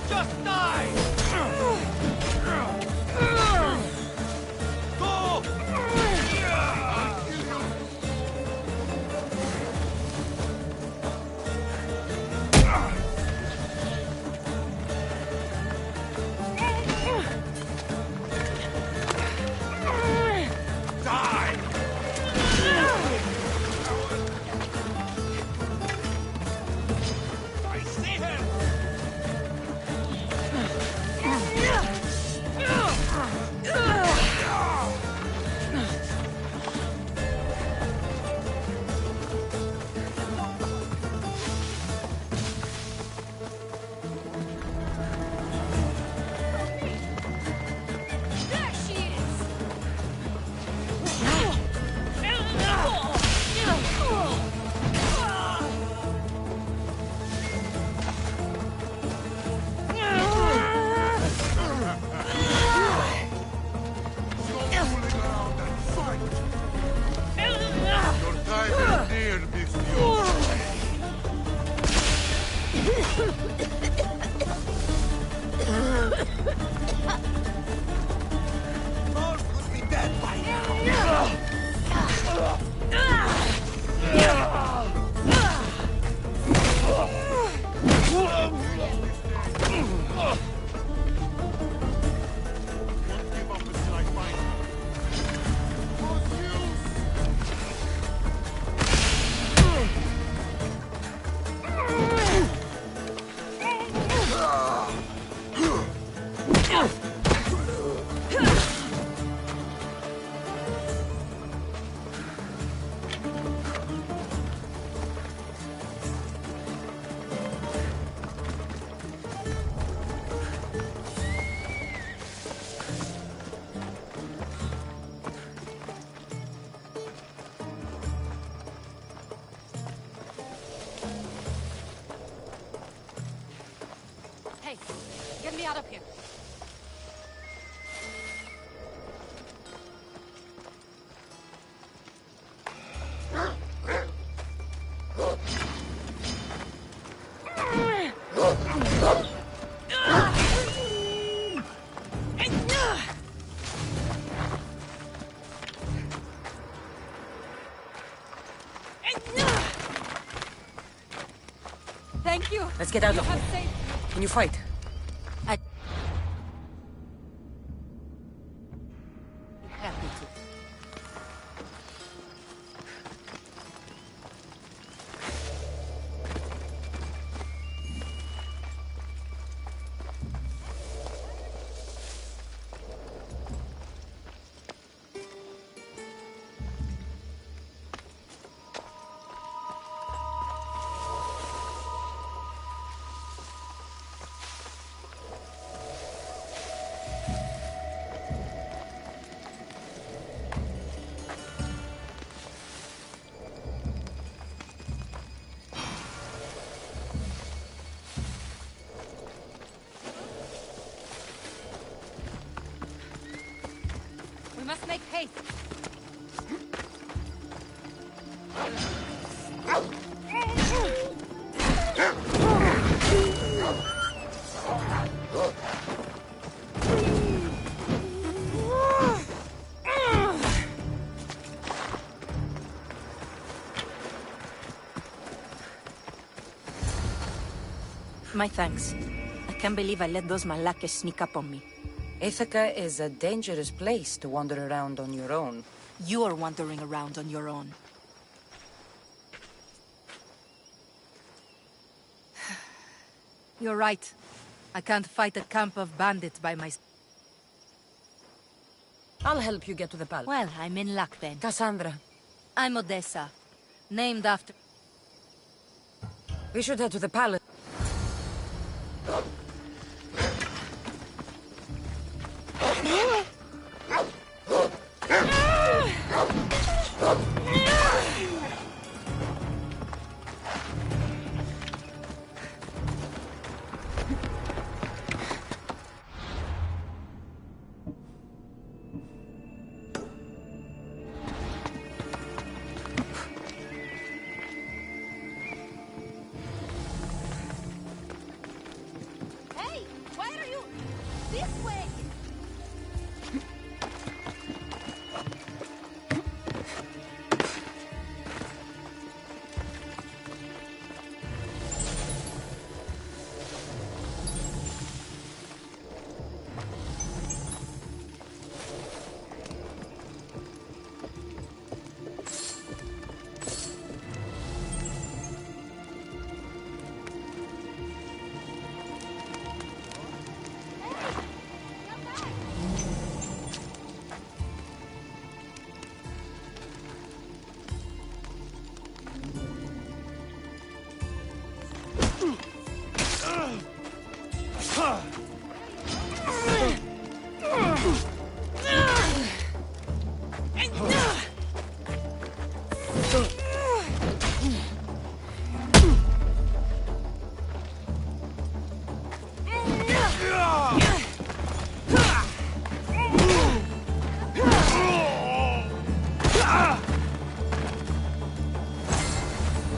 Just die! Hey, get me out of here. Thank you. Let's get out You of have here. saved- Can you fight? Happy to. We must make haste. My thanks. I can't believe I let those Malakas sneak up on me. Ithaca is a dangerous place to wander around on your own. You're wandering around on your own. You're right. I can't fight a camp of bandits by myself. I'll help you get to the palace. Well, I'm in luck then. Cassandra. I'm Odessa. Named after... We should head to the palace. Hey! Why are you... This way!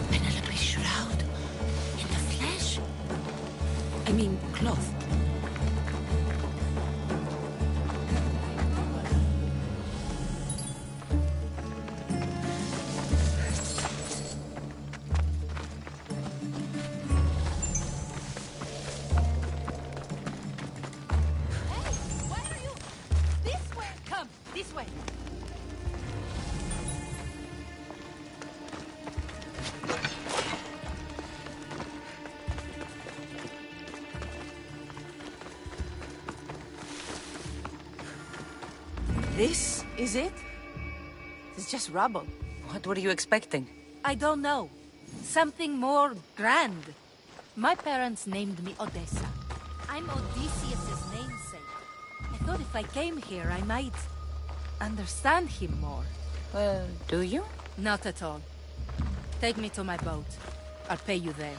Penelope's shroud. In the flesh? I mean, cloth. Why are you... This way! Come, this way! This is it? It's just rubble. What were you expecting? I don't know. Something more grand. My parents named me Odessa. I'm Odysseus's namesake. I thought if I came here, I might understand him more. Well, do you? Not at all. Take me to my boat. I'll pay you there.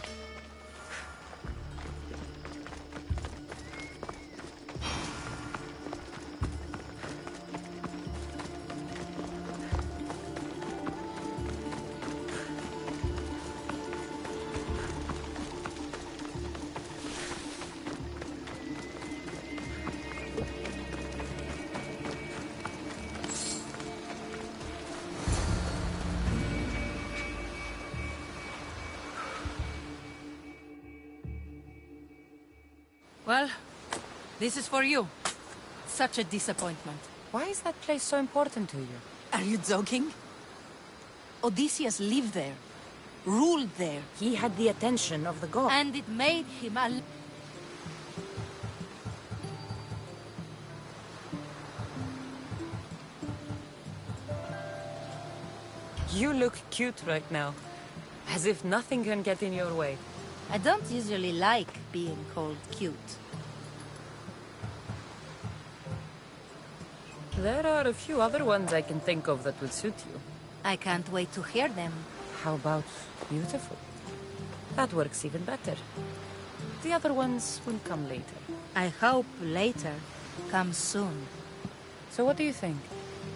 Well, this is for you. Such a disappointment. Why is that place so important to you? Are you joking? Odysseus lived there. Ruled there. He had the attention of the gods. And it made him a... You look cute right now. As if nothing can get in your way. I don't usually like being called cute. There are a few other ones I can think of that would suit you. I can't wait to hear them. How about beautiful? That works even better. The other ones will come later. I hope later comes soon. So what do you think?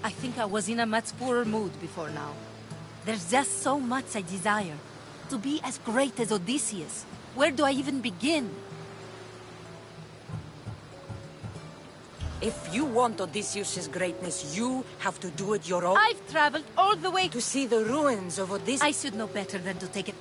I think I was in a much poorer mood before now. There's just so much I desire. To be as great as Odysseus. Where do I even begin? If you want Odysseus' greatness, you have to do it your own. I've traveled all the way to see the ruins of Odysseus. I should know better than to take it.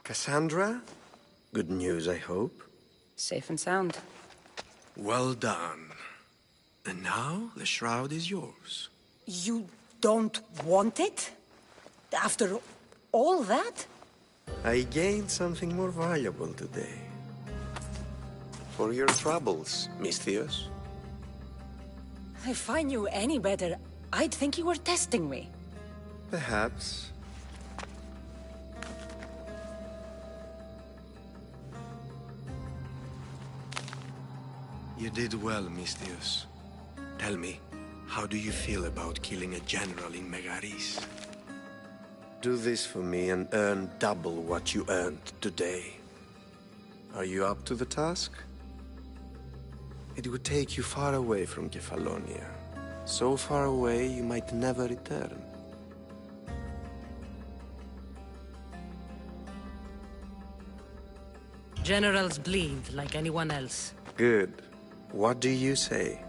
Cassandra? Good news, I hope. Safe and sound. Well done. And now, the shroud is yours. You don't want it? After all that? I gained something more valuable today. For your troubles, Misthios. If I knew any better, I'd think you were testing me. Perhaps. You did well, Misthios. Tell me, how do you feel about killing a general in Megaris? Do this for me and earn double what you earned today. Are you up to the task? It would take you far away from Kefalonia. So far away you might never return. Generals bleed like anyone else. Good. What do you say?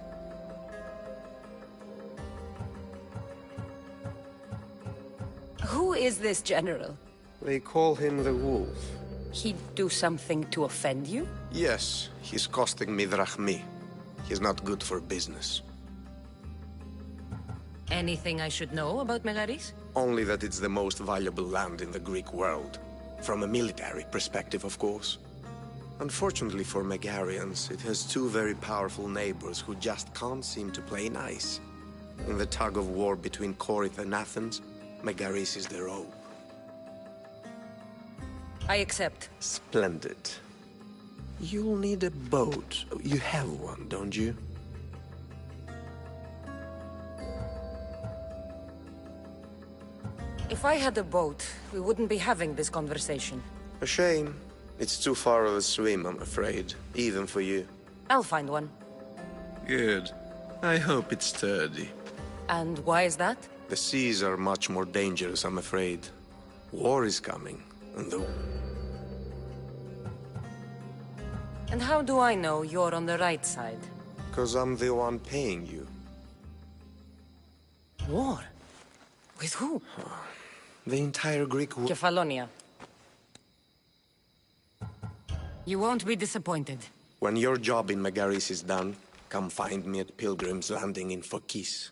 Who is this general? They call him the Wolf. He'd do something to offend you? Yes, he's costing me drachmi. He's not good for business. Anything I should know about Megaris? Only that it's the most valuable land in the Greek world. From a military perspective, of course. Unfortunately for Megarians, it has two very powerful neighbors who just can't seem to play nice. In the tug of war between Corinth and Athens, Megaris is the rope. I accept. Splendid. You'll need a boat. You have one, don't you? If I had a boat, we wouldn't be having this conversation. A shame. It's too far of a swim, I'm afraid. Even for you. I'll find one. Good. I hope it's sturdy. And why is that? The seas are much more dangerous, I'm afraid. War is coming, and the... And how do I know you're on the right side? 'Cause I'm the one paying you. War? With who? The entire Greek... Kefalonia. You won't be disappointed. When your job in Megaris is done, come find me at Pilgrim's Landing in Phokis.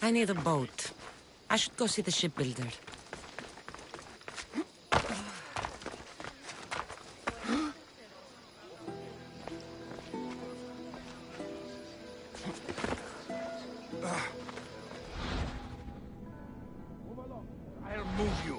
I need a boat. I should go see the shipbuilder. I'll move you.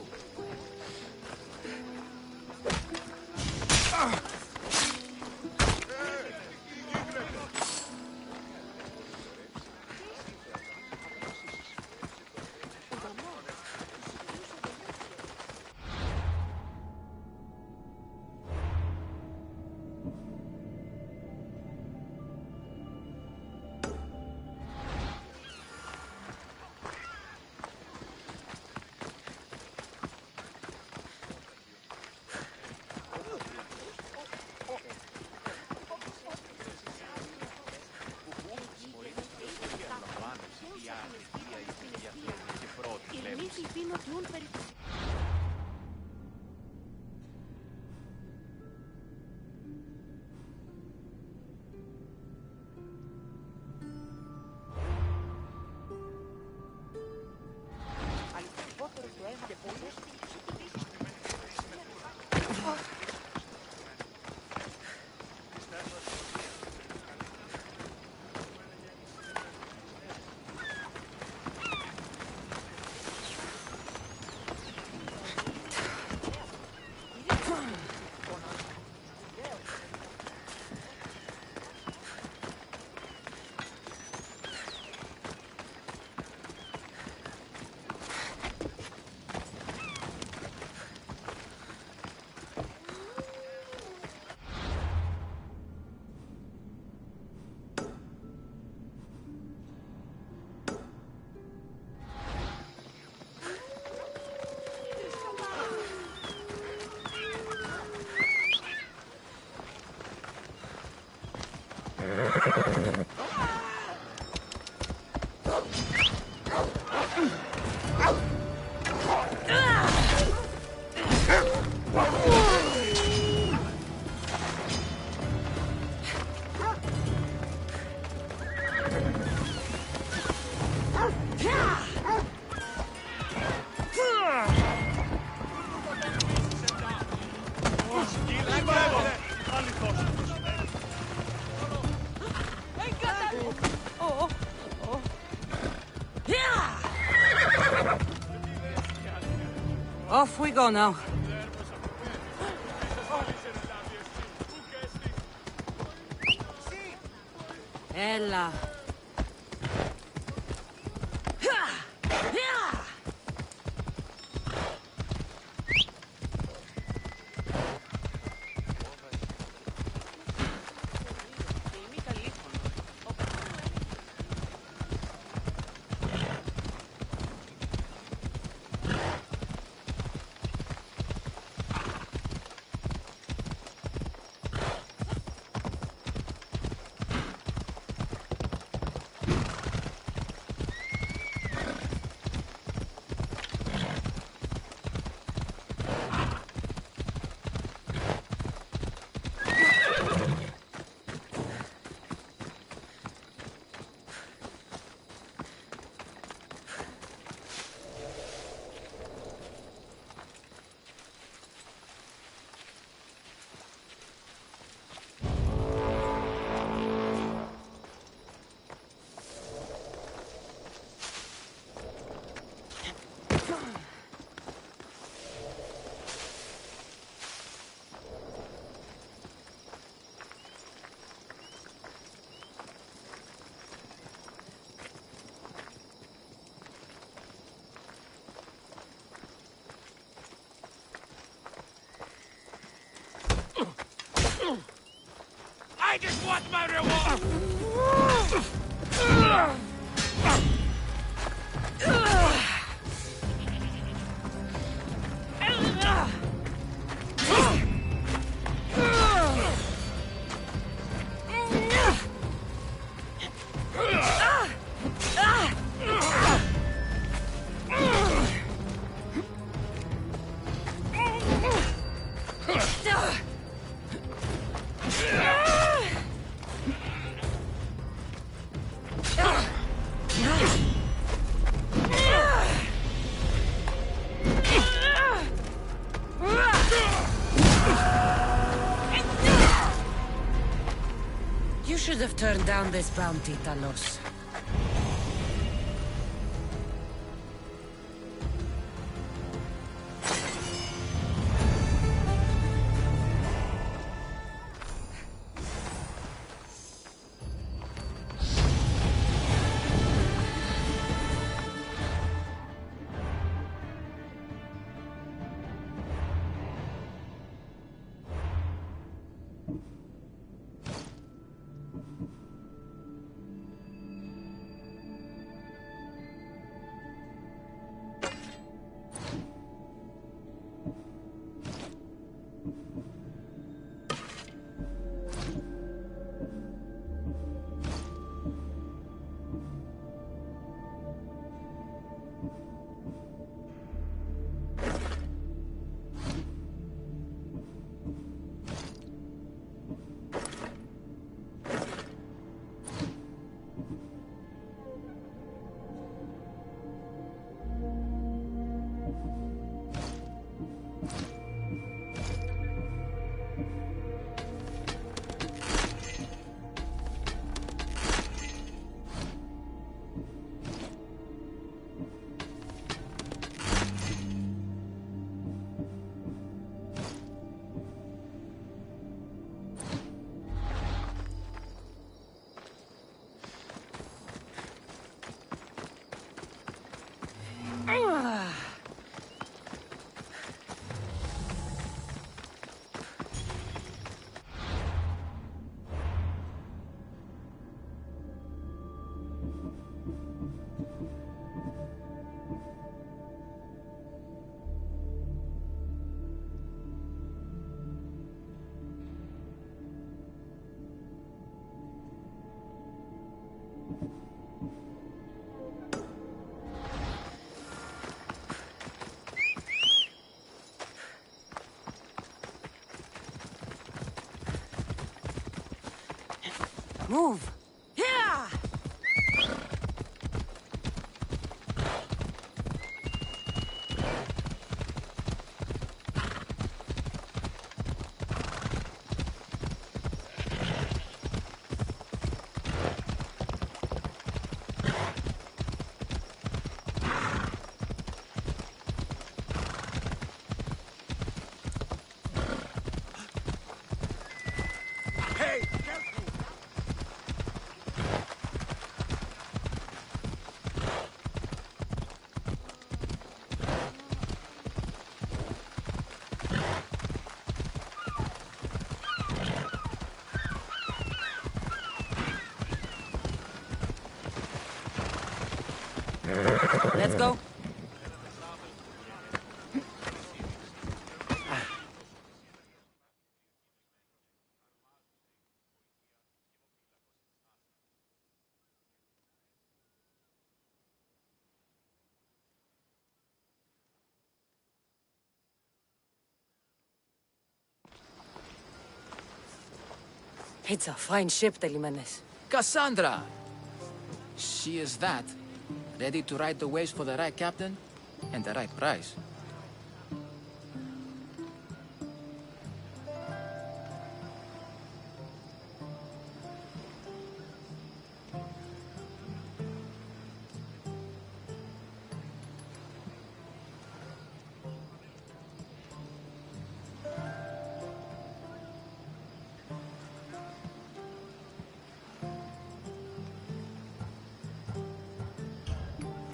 Off we go now. Ella. I just want my reward! You should have turned down this bounty, Talos. Move! Yeah! Let's go. It's a fine ship, Telimenes. Cassandra! She is that. Ready to ride the waves for the right captain and the right price.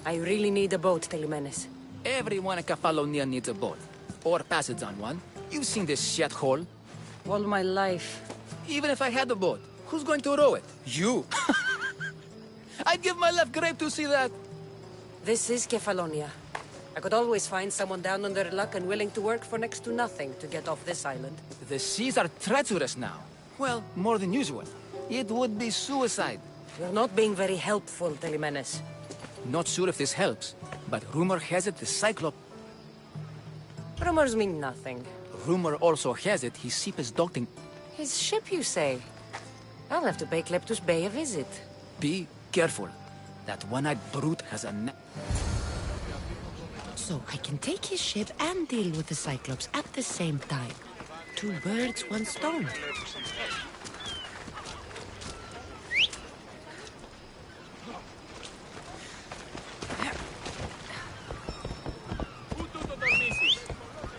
I really need a boat, Telimenes. Everyone in Kefalonia needs a boat. Or passage on one. You've seen this shithole. All my life. Even if I had a boat, who's going to row it? You! I'd give my left grape to see that. This is Kefalonia. I could always find someone down on their luck and willing to work for next to nothing to get off this island. The seas are treacherous now. Well, more than usual. It would be suicide. You're not being very helpful, Telimenes. Not sure if this helps, but rumor has it the Cyclops... Rumors mean nothing. Rumor also has it his ship is docked in... His ship, you say? I'll have to pay Kleptus Bey a visit. Be careful. That one-eyed brute has a... So I can take his ship and deal with the Cyclops at the same time. 2 birds, 1 stone.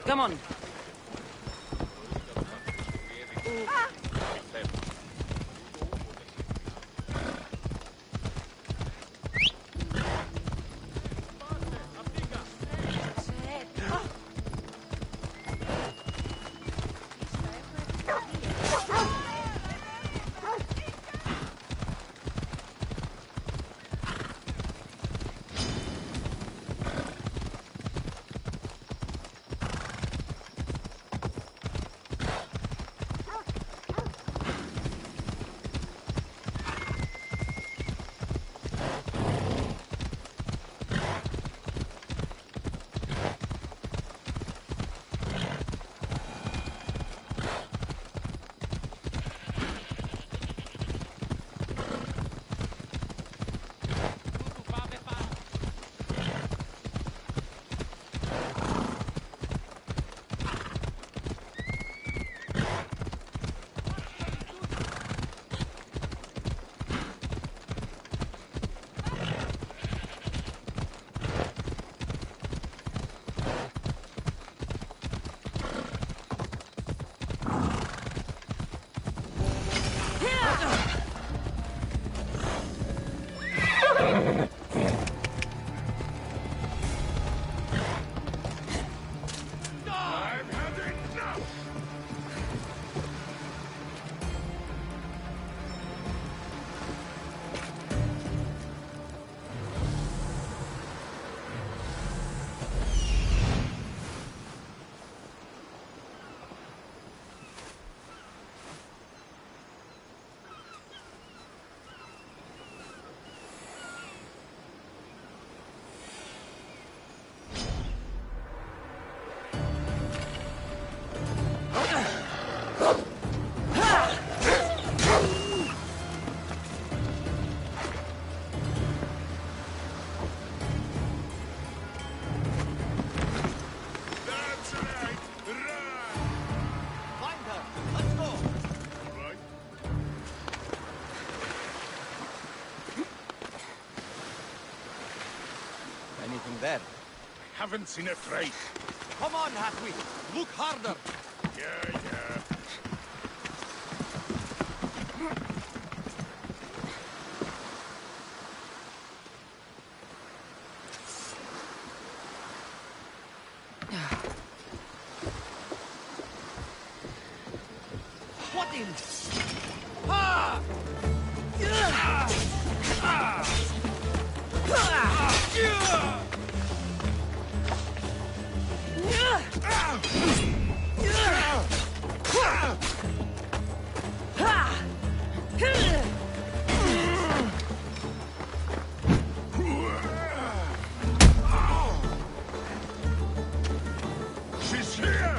Come on. There. Haven't seen a trace. Come on, Hatwee. Look harder. Yeah. What in? Ah! She's here!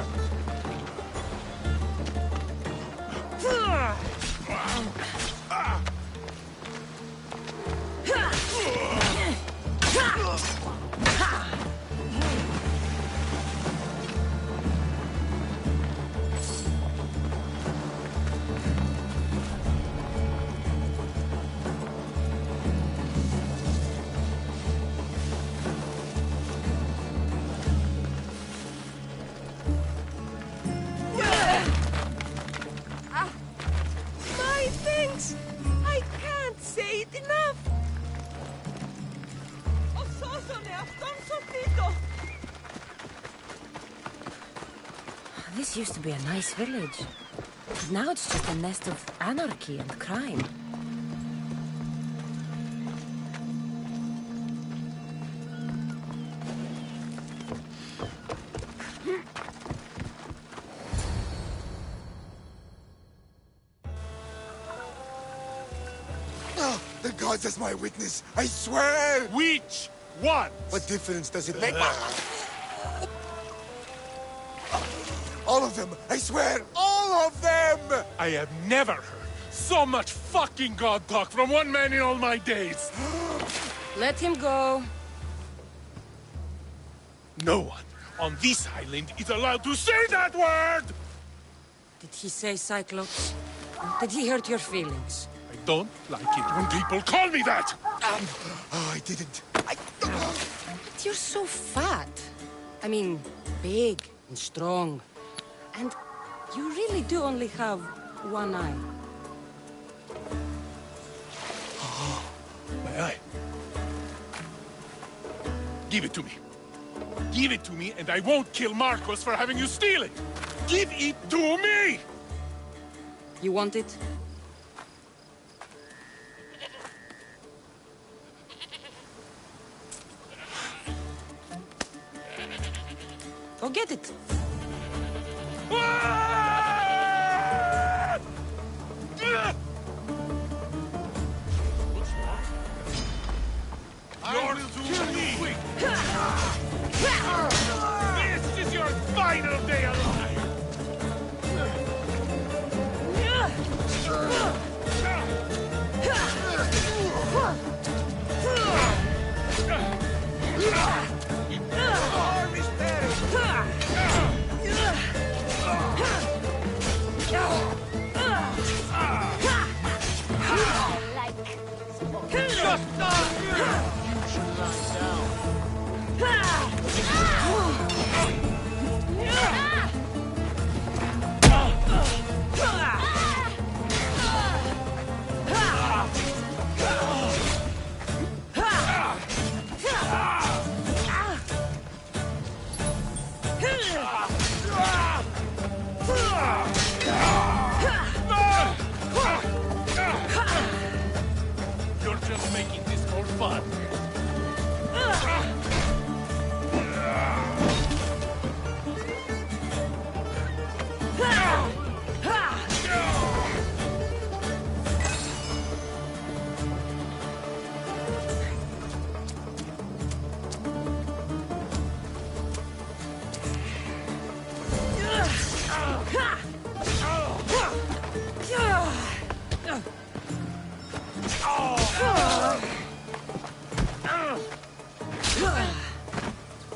My things! I can't say it enough! This used to be a nice village. But now it's just a nest of anarchy and crime. The gods as my witness, I swear! Which one? What difference does it make? All of them, I swear, all of them! I have never heard so much fucking god talk from one man in all my days. Let him go. No one on this island is allowed to say that word! Did he say Cyclops? Did he hurt your feelings? I don't like it when people call me that! Oh, I didn't. But you're so fat. I mean, big and strong. And you really do only have one eye. Oh, my eye. Give it to me. Give it to me, and I won't kill Marcos for having you steal it! Give it to me! You want it? Go get it. You're too weak! This is your final day alive! You're just making this more fun.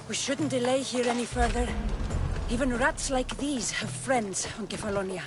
We shouldn't delay here any further. Even rats like these have friends on Kefalonia.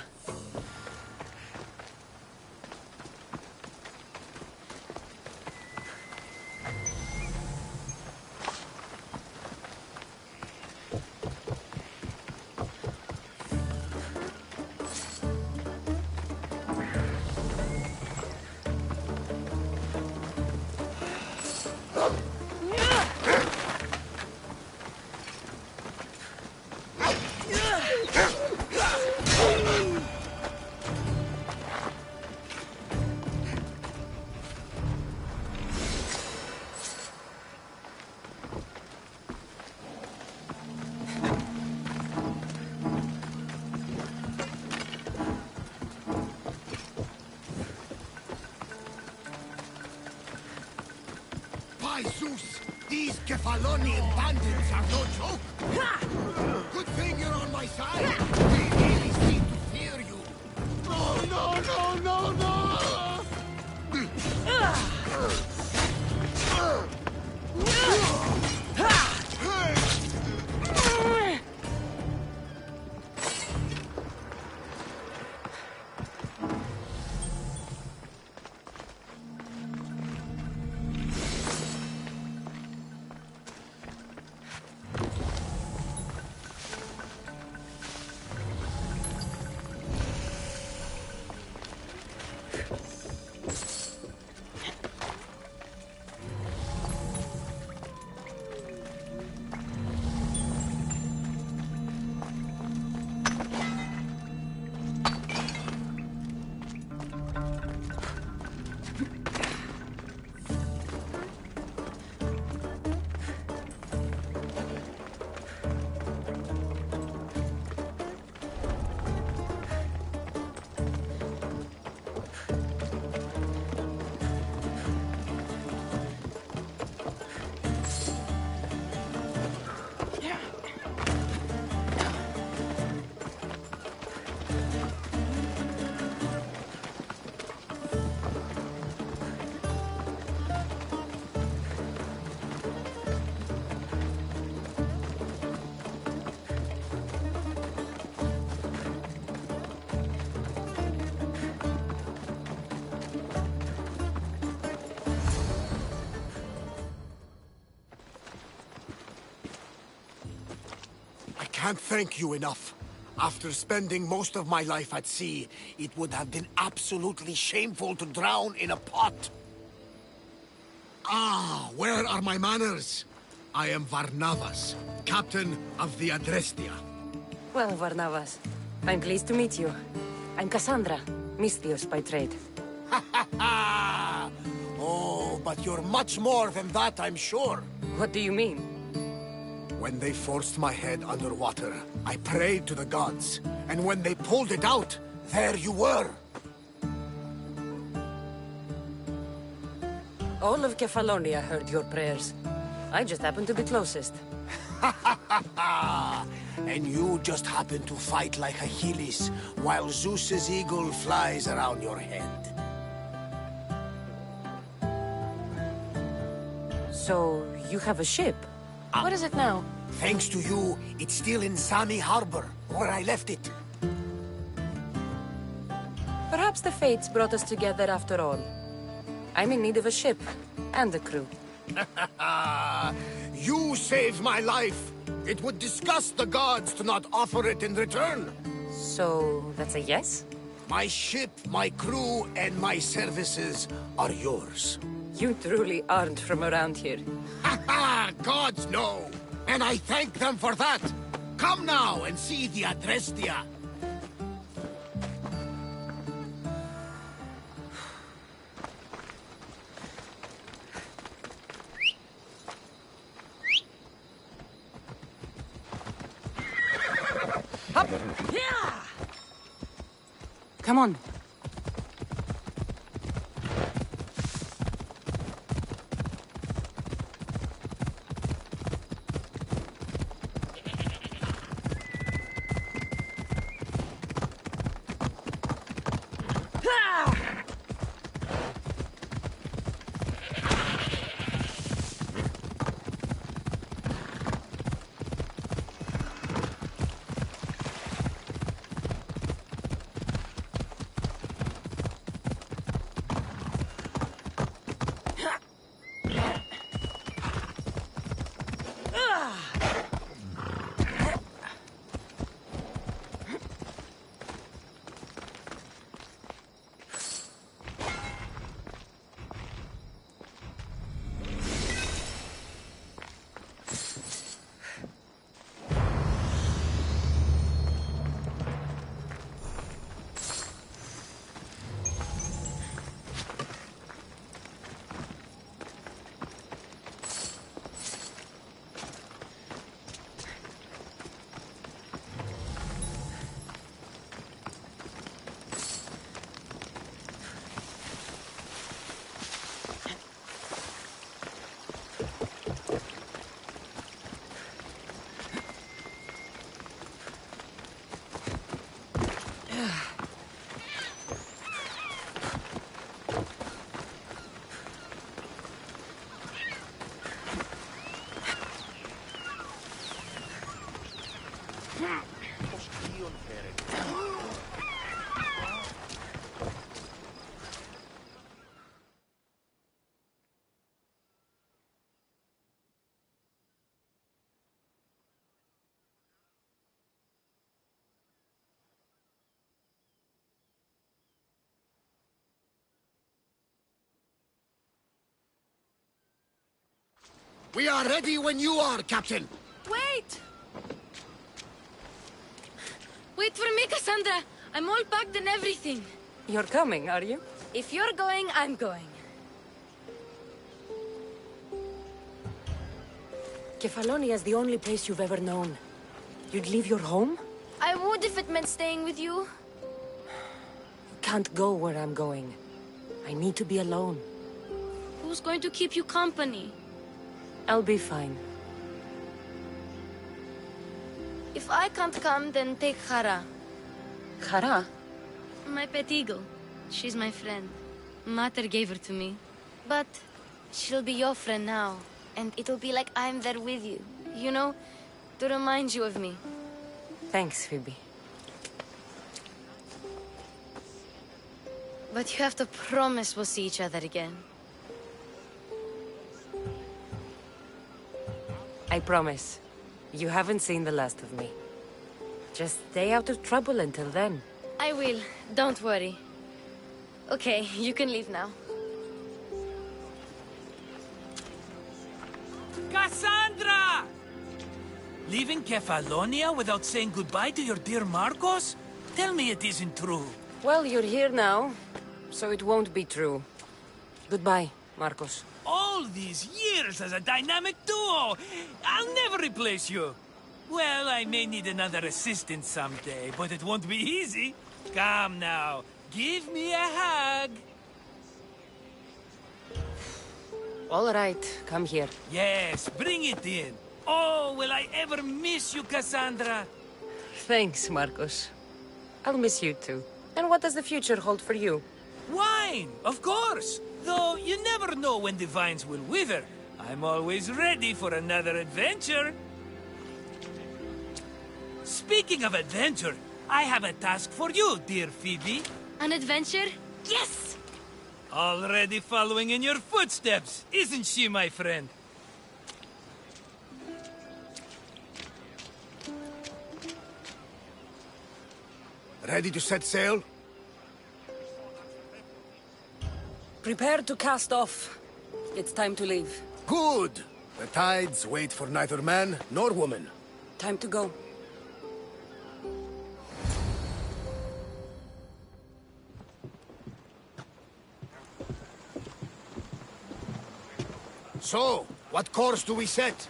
Zeus! These Kefalonian bandits are no joke! Good thing you're on my side! They really seem to fear you! Oh, no, no, no, no! I can't thank you enough. After spending most of my life at sea, it would have been absolutely shameful to drown in a pot. Ah, where are my manners? I am Varnavas, captain of the Adrestia. Well, Varnavas, I'm pleased to meet you. I'm Cassandra, Misthios by trade. Oh, but you're much more than that, I'm sure. What do you mean? When they forced my head underwater, I prayed to the gods. And when they pulled it out, there you were. All of Kefalonia heard your prayers. I just happened to be closest. And you just happened to fight like Achilles, while Zeus's eagle flies around your head. So, you have a ship? What is it now? Thanks to you, it's still in Sami Harbor, where I left it. Perhaps the fates brought us together after all. I'm in need of a ship, and a crew. You saved my life! It would disgust the gods to not offer it in return. So, that's a yes? My ship, my crew, and my services are yours. You truly aren't from around here. Gods know! And I thank them for that! Come now and see the Adrestia! Come on. We are ready when you are, Captain. Wait! Wait for me, Cassandra. I'm all packed and everything. You're coming, are you? If you're going, I'm going. Kefalonia is the only place you've ever known. You'd leave your home? I would if it meant staying with you. Can't go where I'm going. I need to be alone. Who's going to keep you company? I'll be fine. If I can't come, then take Hara. Hara? My pet eagle. She's my friend. Mater gave her to me. But she'll be your friend now. And it'll be like I'm there with you. You know, to remind you of me. Thanks, Phoebe. But you have to promise we'll see each other again. I promise. You haven't seen the last of me. Just stay out of trouble until then. I will. Don't worry. Okay, you can leave now. Cassandra! Leaving Kefalonia without saying goodbye to your dear Marcos? Tell me it isn't true. Well, you're here now, so it won't be true. Goodbye, Marcos. All these years as a dynamic duo! I'll never replace you! Well, I may need another assistant someday, but it won't be easy. Come now, give me a hug. All right, come here. Yes, bring it in. Oh, will I ever miss you, Cassandra? Thanks, Marcos. I'll miss you too. And what does the future hold for you? Wine, of course. Though you never know when the vines will wither. I'm always ready for another adventure. Speaking of adventure, I have a task for you, dear Phoebe. An adventure? Yes! Already following in your footsteps, isn't she, my friend? Ready to set sail? Prepare to cast off. It's time to leave. Good! The tides wait for neither man nor woman. Time to go. So, what course do we set?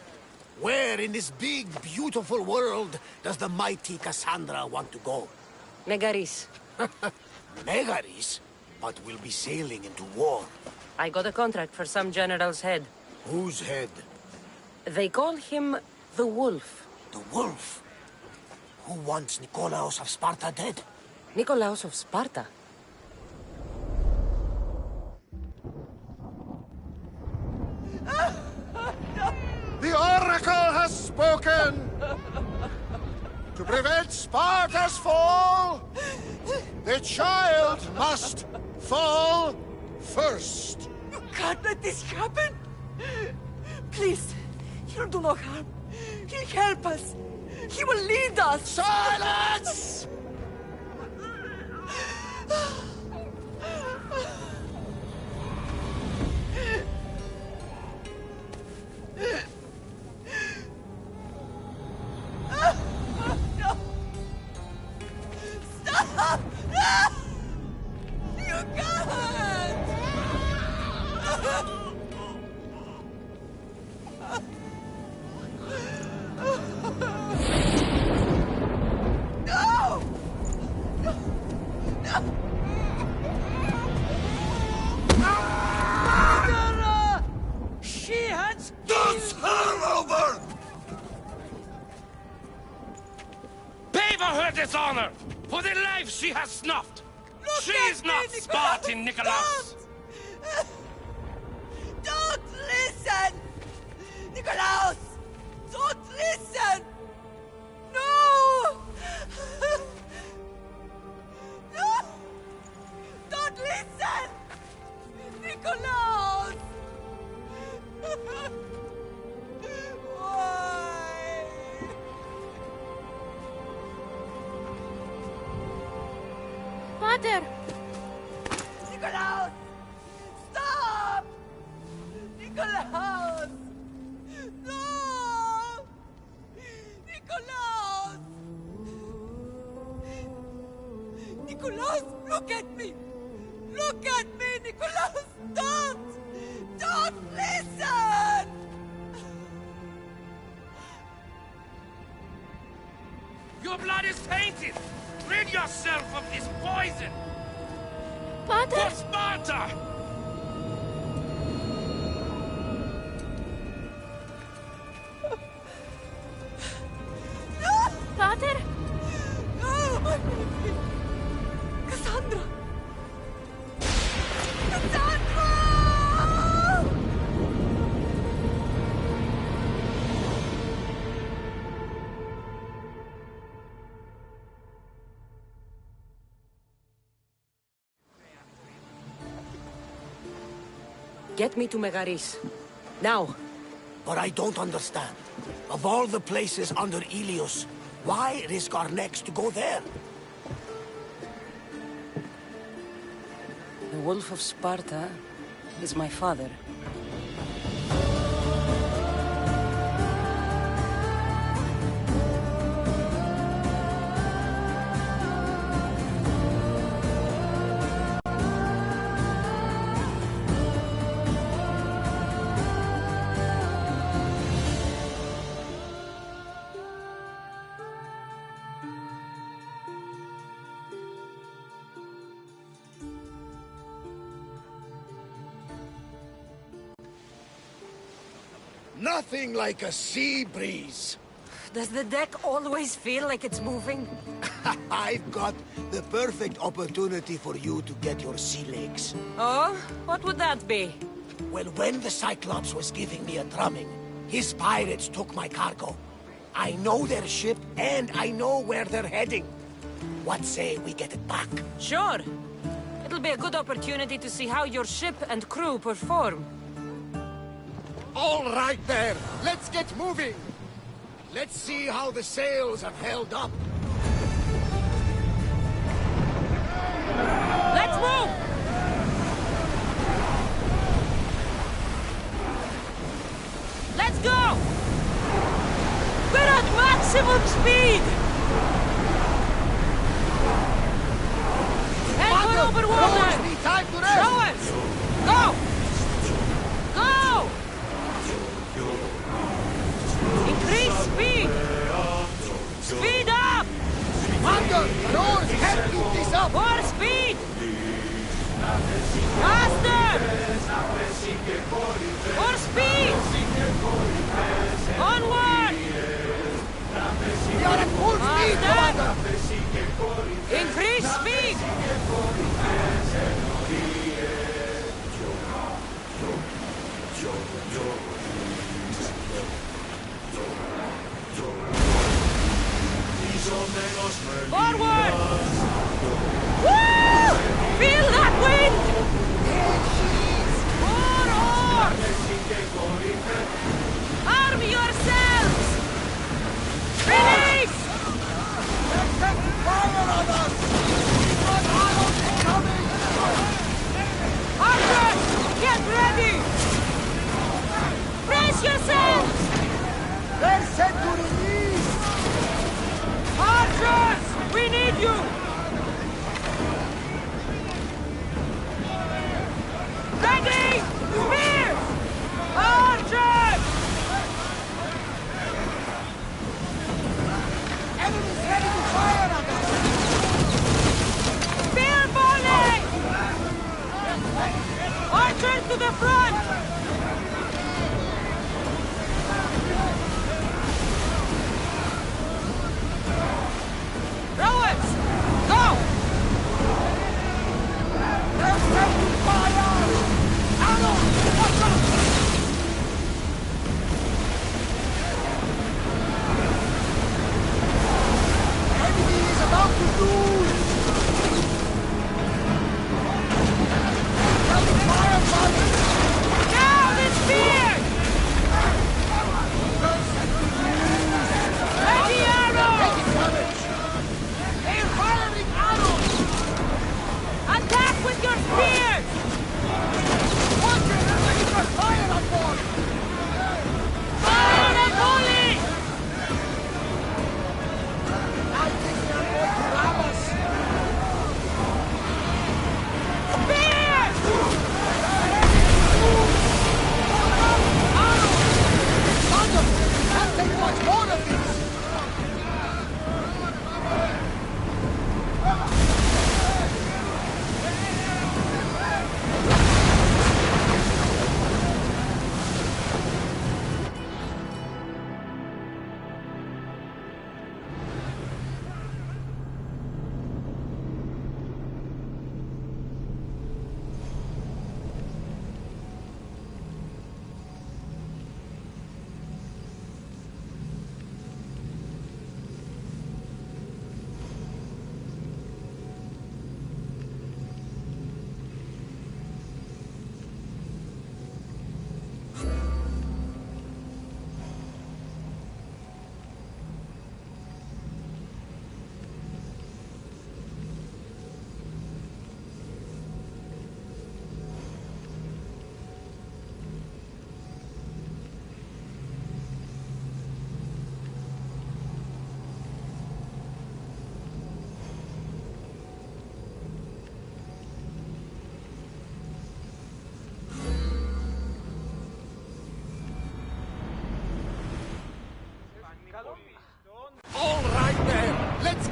Where in this big, beautiful world does the mighty Cassandra want to go? Megaris. Megaris? But we'll be sailing into war. I got a contract for some general's head. Whose head? They call him the Wolf. The Wolf? Who wants Nikolaos of Sparta dead? Nikolaos of Sparta? The Oracle has spoken! To prevent Sparta's fall, the child must fall first. You can't let this happen! Please, he'll do no harm. He'll help us. He will lead us. Silence! No! Stop! No! You can't! No! No! Murderer! She has Dance her over! Pay for her dishonor! For the life she has snuffed! She is not Spartan, Nikolaos! Don't listen! Nikolaos! Don't listen! No! Pater! Nikolaus! Stop! Nikolaus! No! Nikolaus! Nikolaus, look at me! Look at me, Nikolaus! Don't! Don't listen! Your blood is tainted! Rid yourself of this poison! Pater! For Sparta! Pater! No, my baby! Cassandra! Cassandra! Get me to Megaris. Now. But I don't understand. Of all the places under Ilios, why risk our necks to go there? The Wolf of Sparta is my father. Nothing like a sea breeze. Does the deck always feel like it's moving? I've got the perfect opportunity for you to get your sea legs. Oh? What would that be? Well, when the Cyclops was giving me a drumming, his pirates took my cargo. I know their ship, and I know where they're heading. What say we get it back? Sure. It'll be a good opportunity to see how your ship and crew perform. All right there, let's get moving. Let's see how the sails have held up. Let's move! Let's go! We're at maximum speed! Head for over water! Time to rest! Show us! Go! Go! Increase speed! Speed up! Commander, the oars can't keep this up! More speed! Faster! More speed! Onward! We are at full speed, Commander! Increase speed! Forward! Woo! Feel that wind! More oars! Arm yourselves! Release! Fire on us! We've got arrows incoming! Archers, get ready! Brace yourselves! They're set to release! Archers, we need you! Ready! Spears! Archers! Enemies ready to fire on us! Spear volley! Archers to the front! Rowers!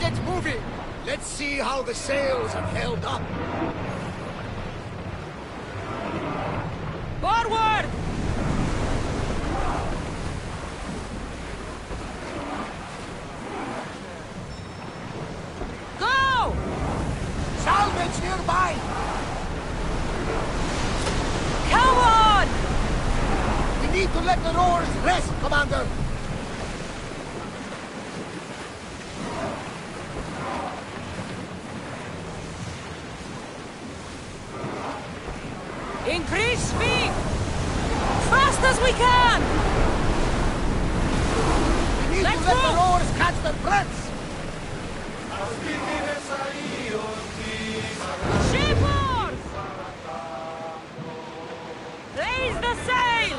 Get moving! Let's see how the sails have held up. Forward! Go! Salvage nearby! Come on! We need to let the rowers rest, Commander! Increase speed! Fast as we can! We need to let the rowers catch their breaths! Shippers! Raise the sail!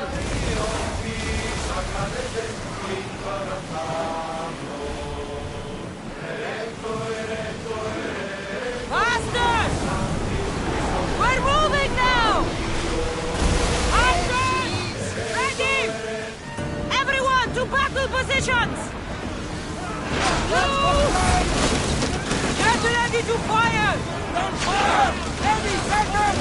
Faster! We're moving now! Archers! Ready! Everyone to battle positions! Get ready to fire! Don't fire! Heavy seconds!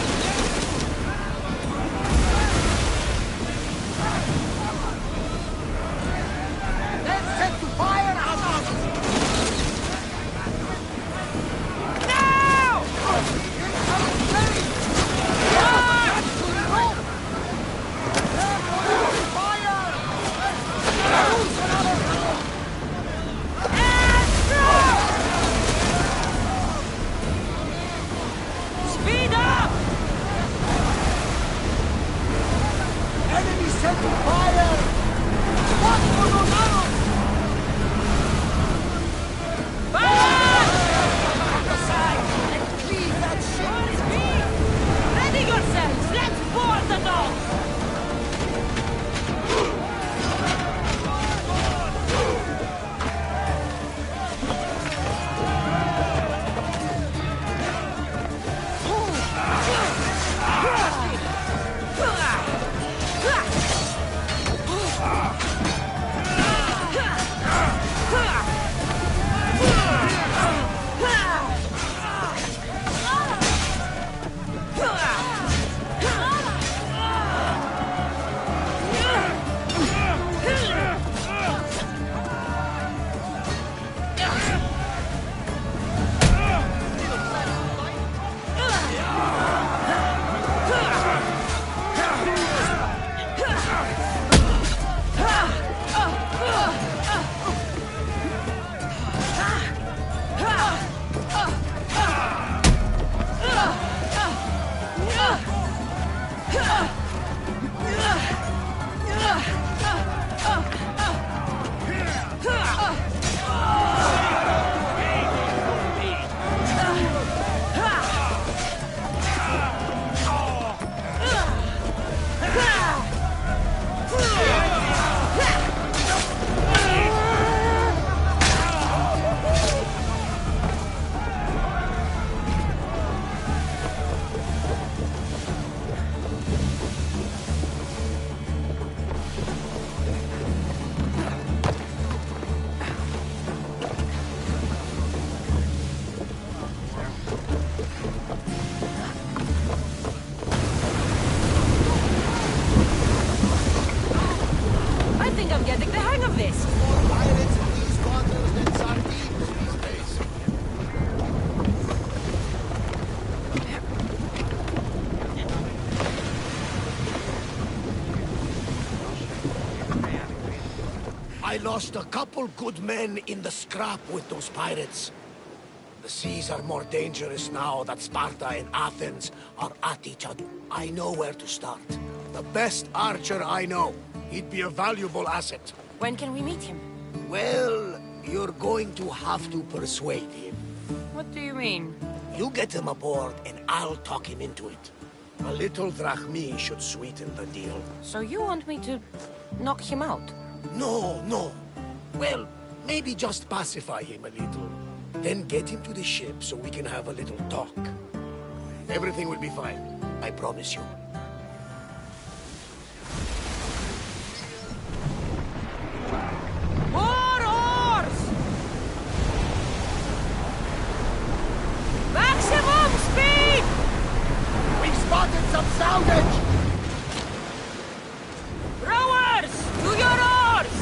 Let's set to fire at us! Now! Speed up! Enemy set to fire! Watch for those arrows! Leave that ship! Ready yourselves! Let's board the dogs! I think I'm getting the hang of this. More pirates in these waters than sardines these days. I lost a couple good men in the scrap with those pirates. The seas are more dangerous now that Sparta and Athens are at each other. I know where to start. The best archer I know. He'd be a valuable asset. When can we meet him? Well, you're going to have to persuade him. What do you mean? You get him aboard and I'll talk him into it. A little drachmi should sweeten the deal. So you want me to knock him out? No, no. Well, maybe just pacify him a little. Then get him to the ship so we can have a little talk. Everything will be fine. I promise you. More oars! salvage! Rowers! To your oars!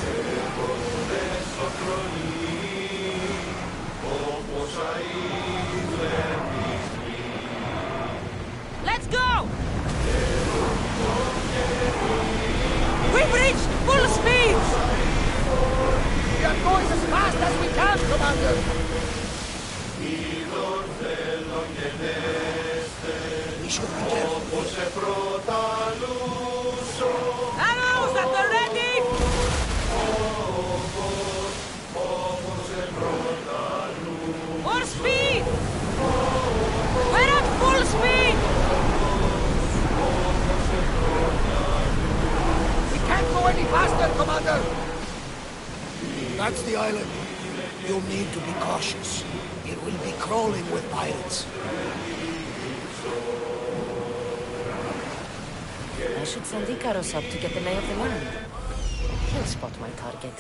Let's go! We've reached full speed! We are going as fast as we can, Commander! We should be careful. Arrows at the ready! More speed! We're at full speed! We can't go any faster, Commander! That's the island. You'll need to be cautious. It will be crawling with pirates. I should send Icaros up to get the lay of the land. He'll spot my target.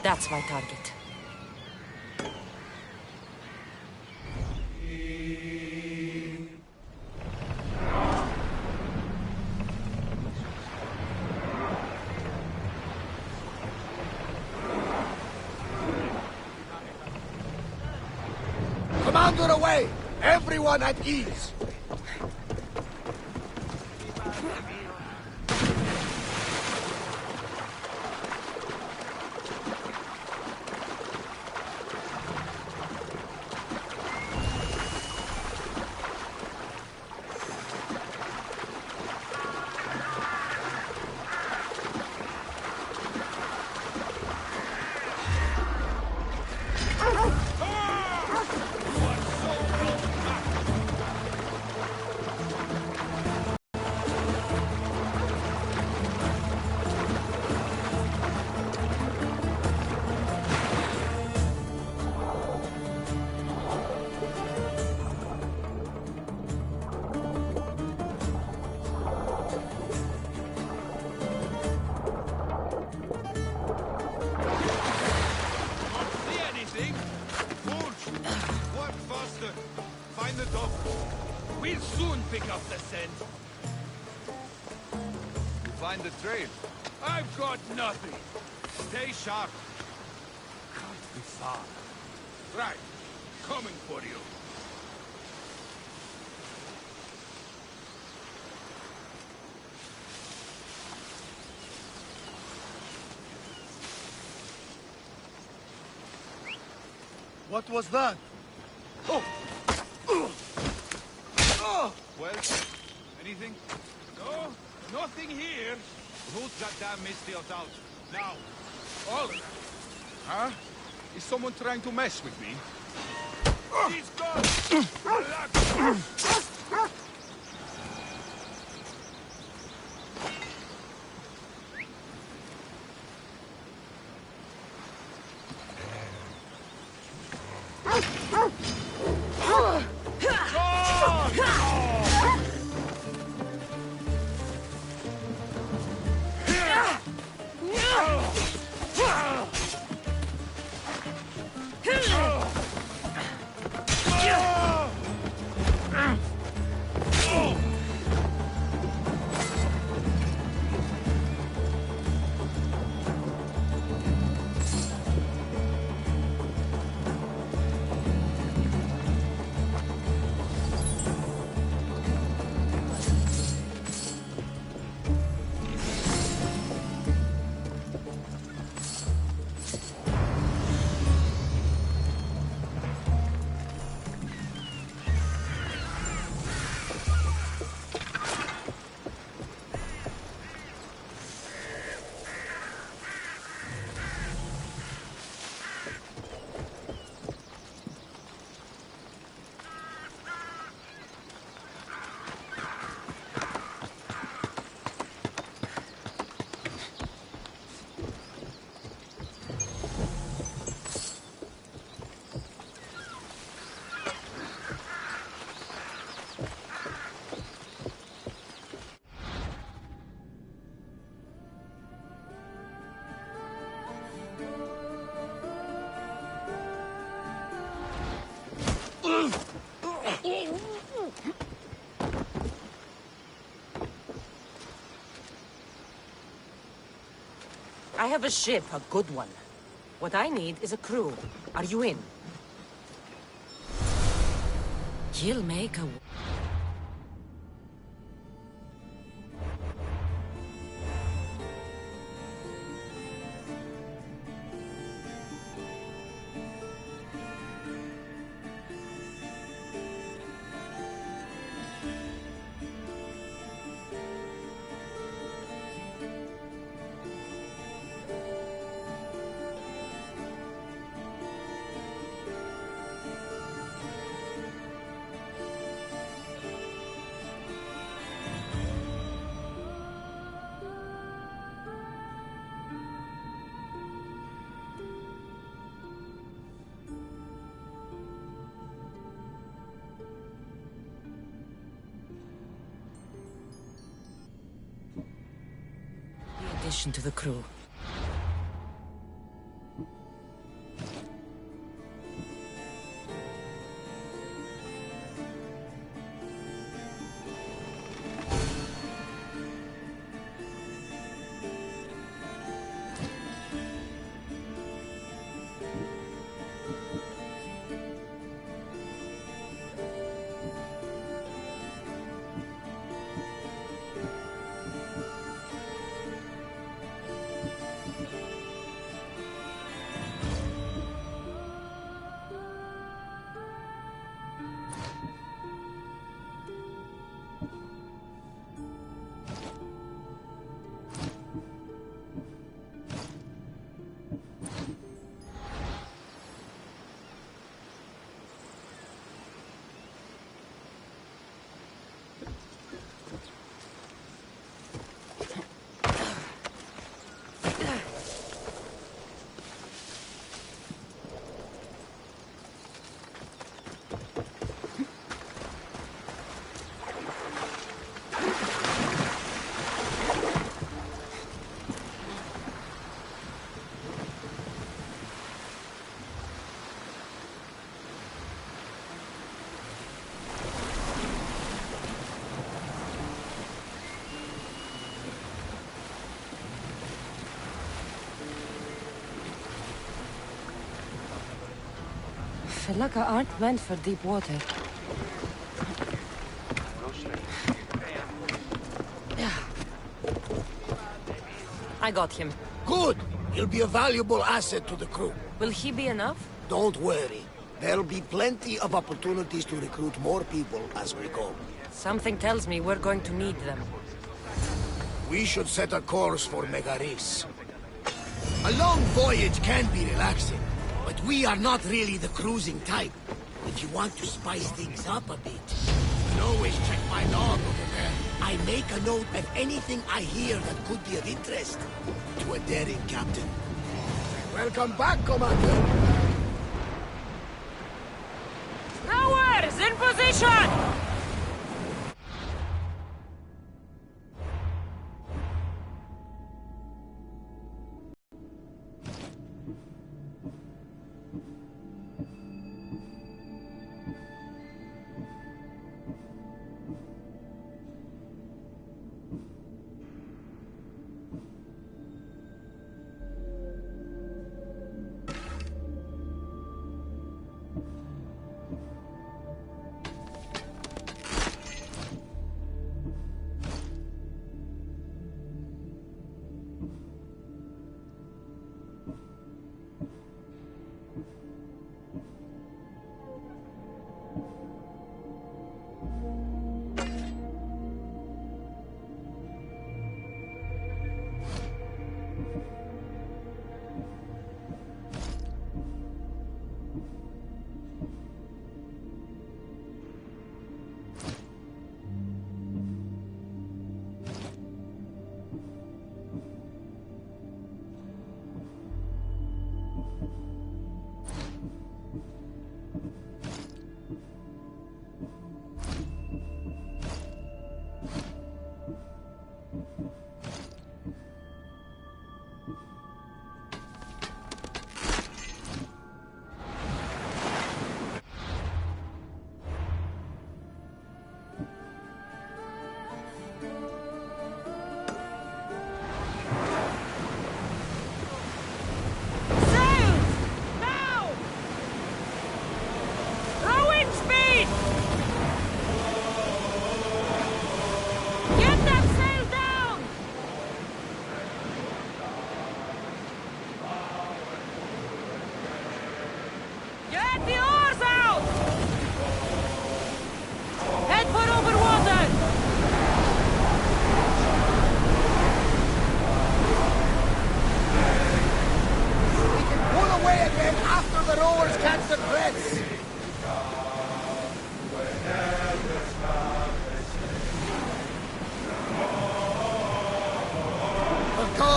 That's my target. Commander away! Everyone at ease! Find the dog. We'll soon pick up the scent. You find the trail? I've got nothing. Stay sharp. Can't be far. Right. Coming for you. What was that? Oh! Well, anything? No, nothing here. Root that damn mystery out. Now, all of them. Huh? Is someone trying to mess with me? He's gone! Relax! I have a ship, a good one. What I need is a crew. Are you in? You'll make a... Addition to the crew. Felaka aren't meant for deep water. I got him. Good! He'll be a valuable asset to the crew. Will he be enough? Don't worry. There'll be plenty of opportunities to recruit more people as we go. Something tells me we're going to need them. We should set a course for Megaris. A long voyage can be relaxing, but we are not really the cruising type. If you want to spice things up a bit, you can always check my log over there. I make a note of anything I hear that could be of interest to a daring captain. Welcome back, Commander! Rowers, in position!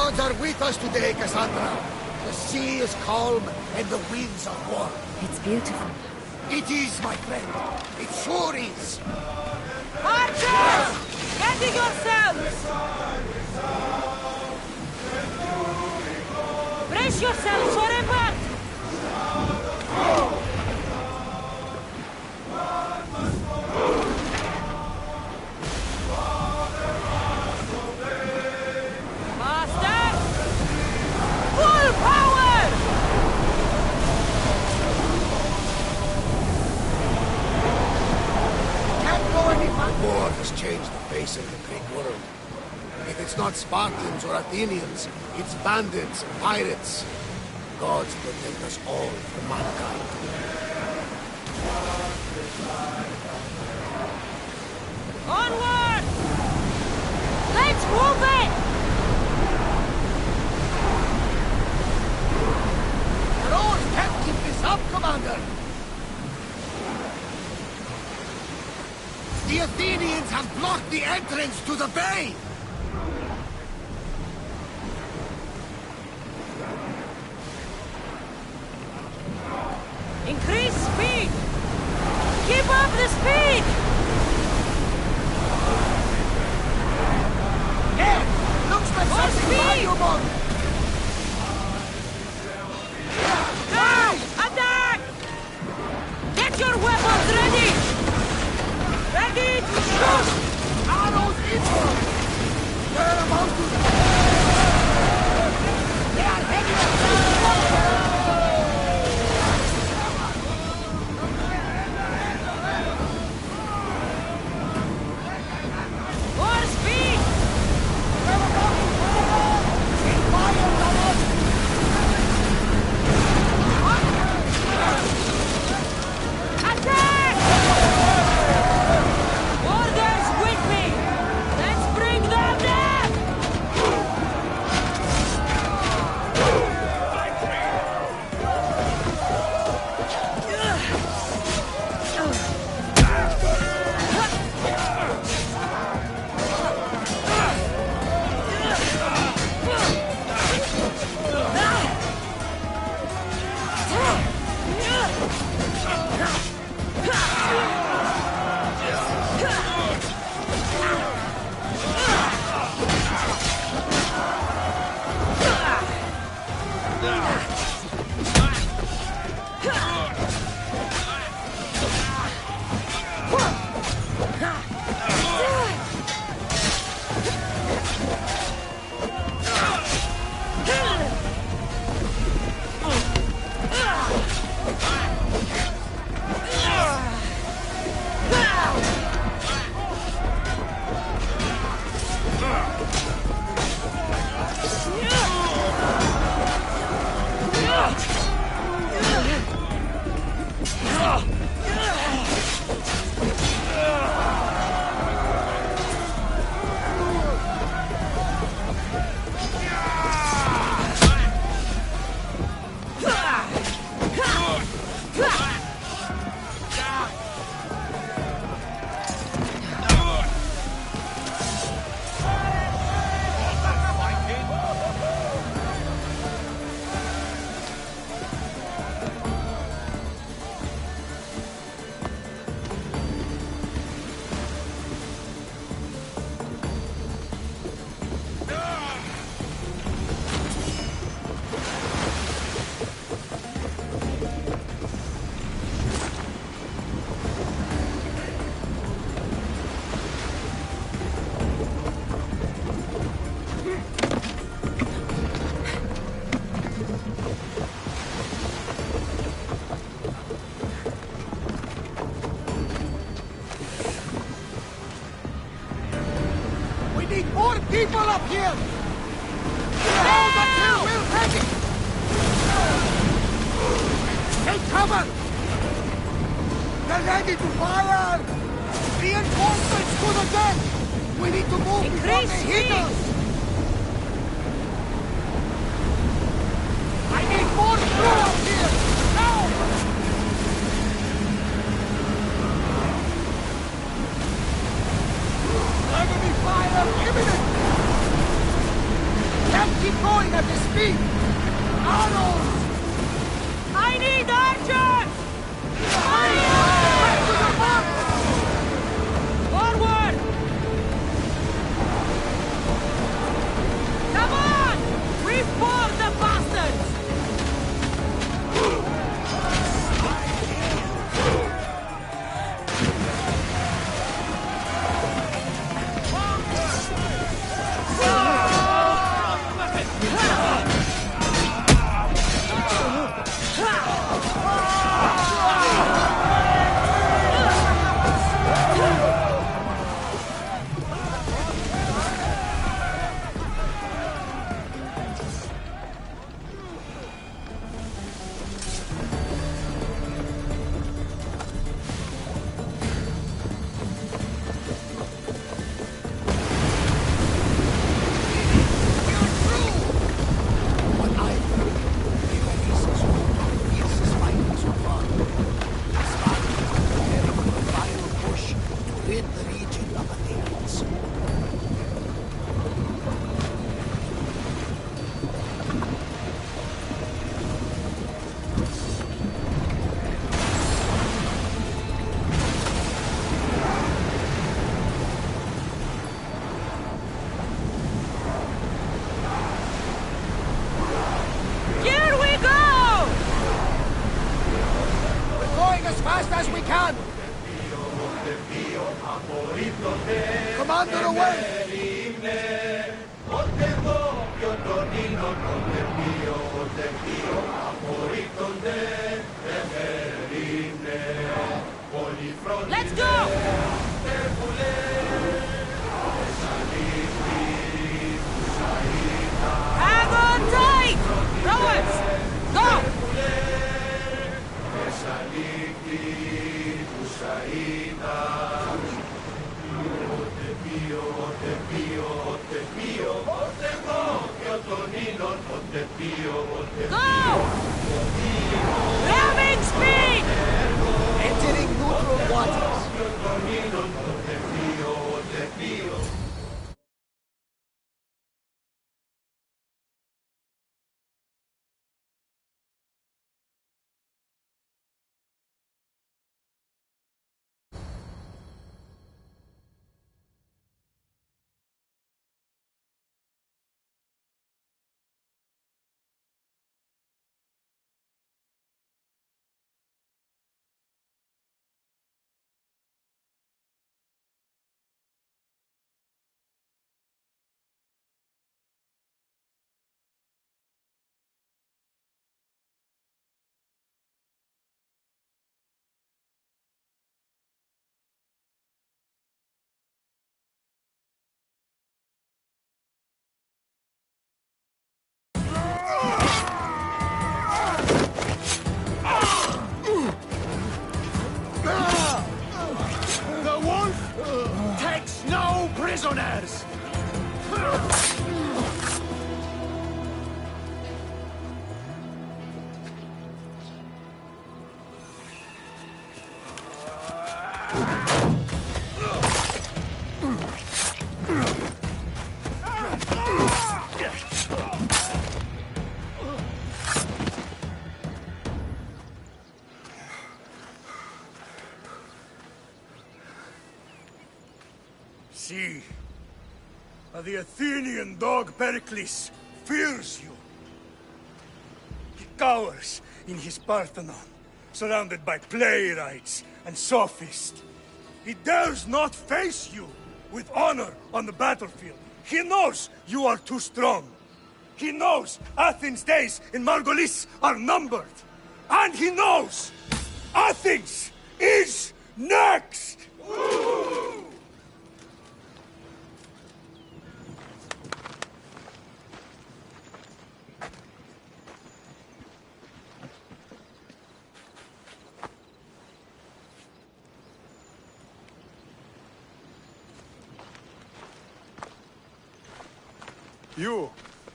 gods are with us today, Cassandra. The sea is calm and the winds are warm. It's beautiful. It is, my friend. It sure is. Archers! Ready yourselves! Brace yourselves for impact! Master! Full power! Can't go any further. War has changed the face of the Greek world. If it's not Spartans or Athenians, it's bandits and pirates. Gods protect us all from mankind. Onward! Let's move it! The rowers can't keep this up, Commander! The Athenians have blocked the entrance to the bay! Increase speed! Keep up the speed! Yeah! Looks like More something speed! valuable! Now! Attack! Get your weapons ready! Ready to shoot! Arrows inward! They're about to... They are heading More speed! Attack! Orders with me! Let's bring them down! More people up here! Now the kill will ready! Take cover! They're ready to fire! Reinforcements to the deck! We need to move before they hit us! I need more crew up here! Now! Enemy fire imminent! can't keep going at this speed! Arrows! I need archers! Forward! Come on! Reform the bastards! Commander, away! Let's go! Hang on tight! Rowers! Go! Go! Ramming speed! Entering neutral waters. The wolf takes no prisoners! See, the Athenian dog Pericles fears you. He cowers in his Parthenon, surrounded by playwrights and sophists. He dares not face you with honor on the battlefield. He knows you are too strong. He knows Athens' days in Margolis are numbered. And he knows Athens is next!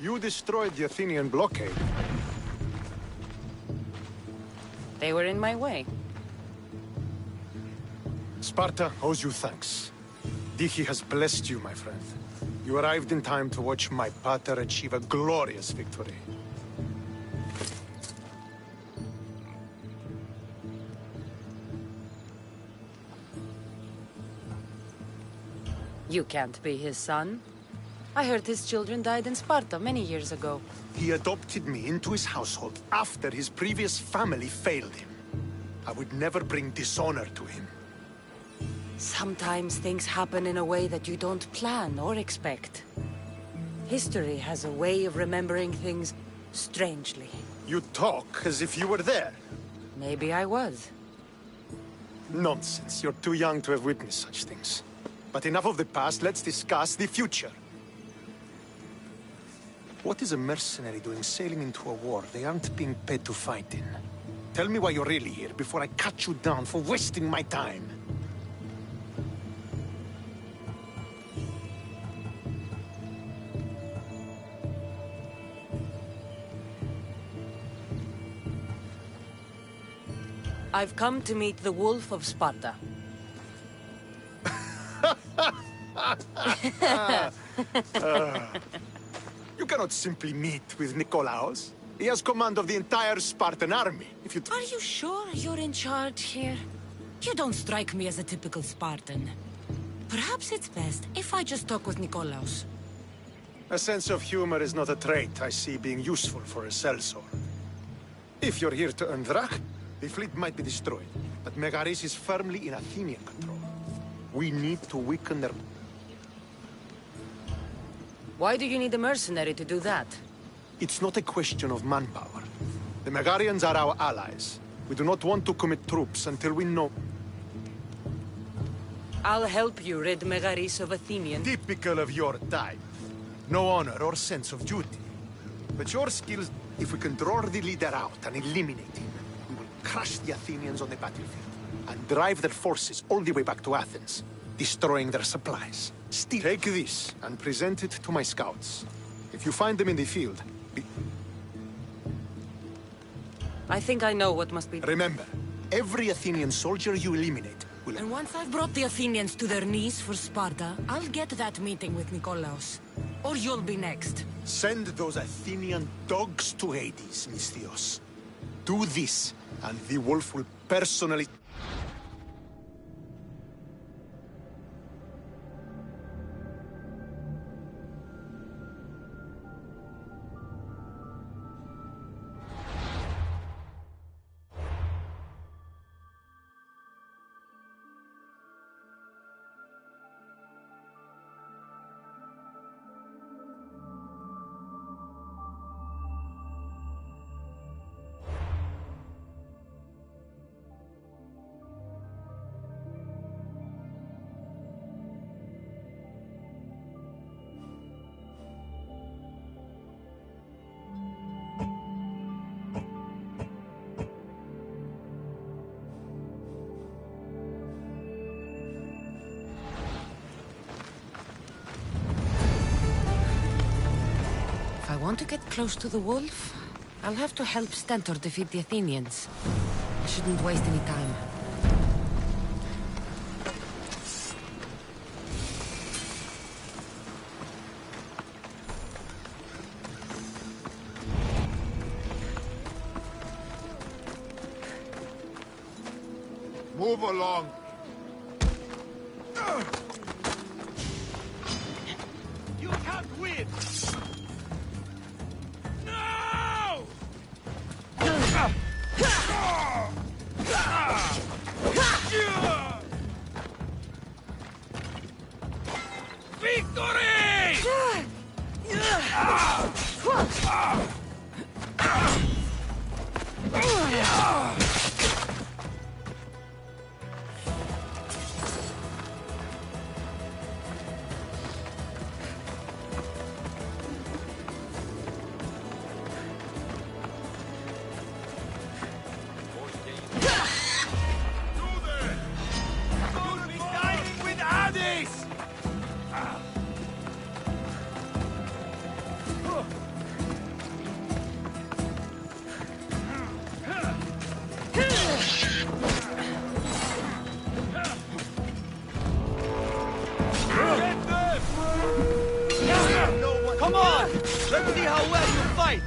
You destroyed the Athenian blockade. They were in my way. Sparta owes you thanks. Dihi has blessed you, my friend. You arrived in time to watch my pater achieve a glorious victory. You can't be his son. I heard his children died in Sparta many years ago. He adopted me into his household after his previous family failed him. I would never bring dishonor to him. Sometimes things happen in a way that you don't plan or expect. History has a way of remembering things strangely. You talk as if you were there. Maybe I was. Nonsense. You're too young to have witnessed such things. But enough of the past, let's discuss the future. What is a mercenary doing sailing into a war they aren't being paid to fight in? Tell me why you're really here before I cut you down for wasting my time. I've come to meet the Wolf of Sparta. You cannot simply meet with Nikolaos. He has command of the entire Spartan army. If you... Are you sure you're in charge here? You don't strike me as a typical Spartan. Perhaps it's best if I just talk with Nikolaos. A sense of humor is not a trait I see being useful for a sellsword. If you're here to earn drach, the fleet might be destroyed, but Megaris is firmly in Athenian control. We need to weaken their... Why do you need a mercenary to do that? It's not a question of manpower. The Megarians are our allies. We do not want to commit troops until we know... I'll help you rid Megaris of Athenians. Typical of your type. No honor or sense of duty. But your skills, if we can draw the leader out and eliminate him, we will crush the Athenians on the battlefield and drive their forces all the way back to Athens, destroying their supplies. Still, take this and present it to my scouts. If you find them in the field, I think I know what must be... Remember, every Athenian soldier you eliminate will... And once I've brought the Athenians to their knees for Sparta, I'll get that meeting with Nikolaos. Or you'll be next. Send those Athenian dogs to Hades, Misthios. Do this, and the wolf will personally... If I want to get close to the wolf, I'll have to help Stentor defeat the Athenians. I shouldn't waste any time. Move along. You can't win! Come on! Let's see how well you fight!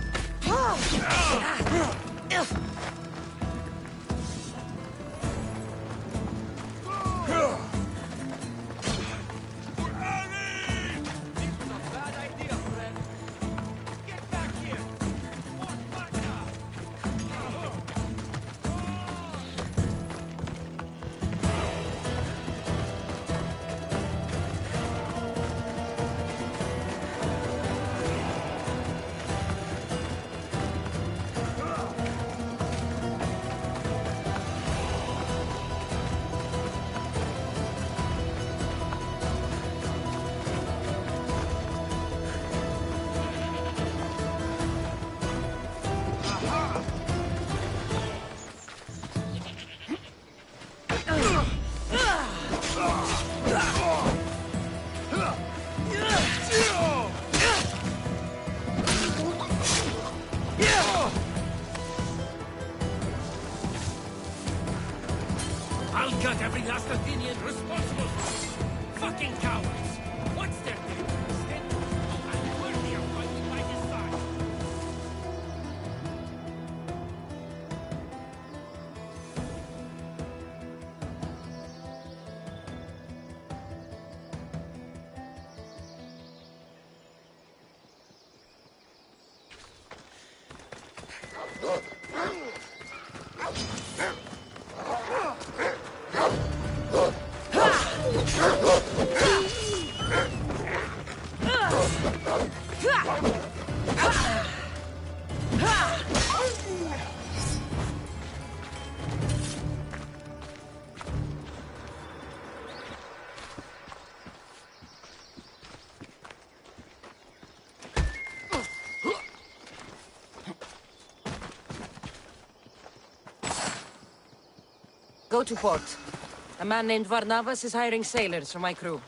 I'll gut every last Athenian responsible for this. Fucking cowards! What's their name? I'm worthy of fighting by his side. Go to port. A man named Varnavas is hiring sailors for my crew.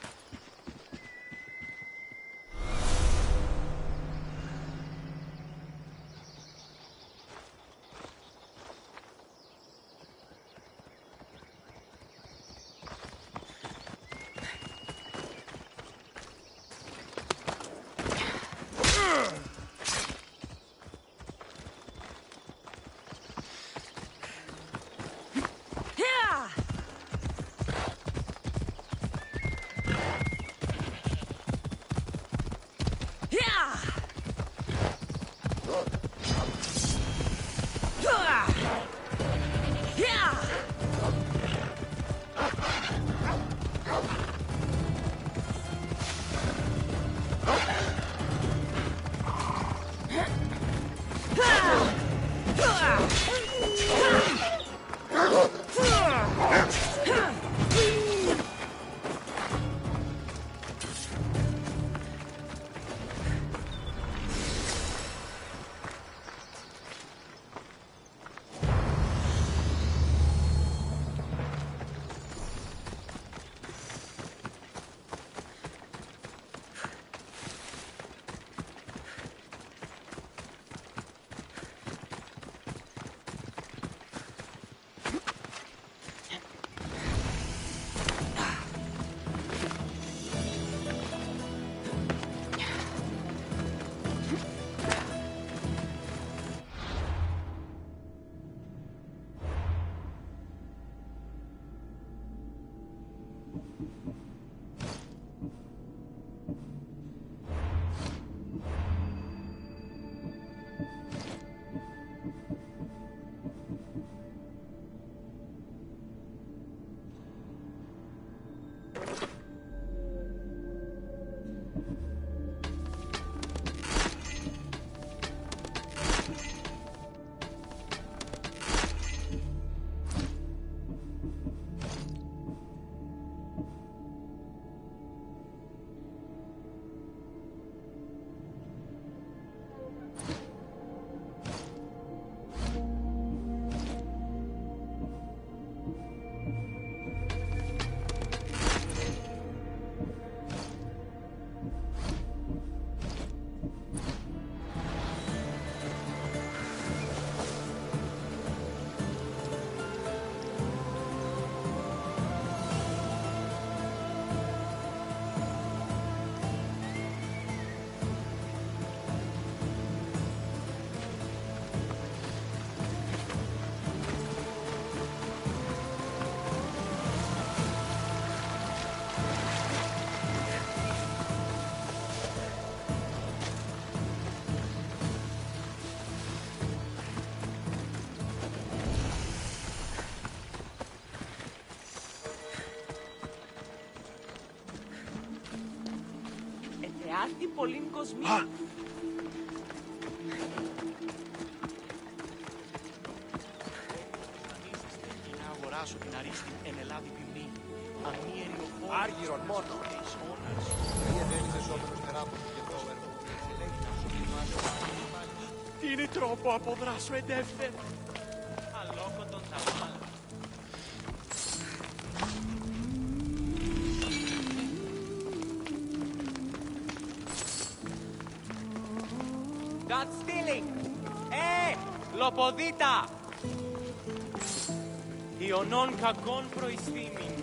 κάτι πολύ κοσμί. Να αγοράσω την αρίστη εν Ελλάδη ποιμνή. Αμύεριο χώρο. Άργυρον μόνο. Ή ενέλησε σώμενος τεράπων και δόβερ. Τι είναι τρόπο αποδράσω εντεύθεν. Αλόκο τον ταμάλ. God stealing! Λοποδίτα! Ιωνών κακών προϊστήμην.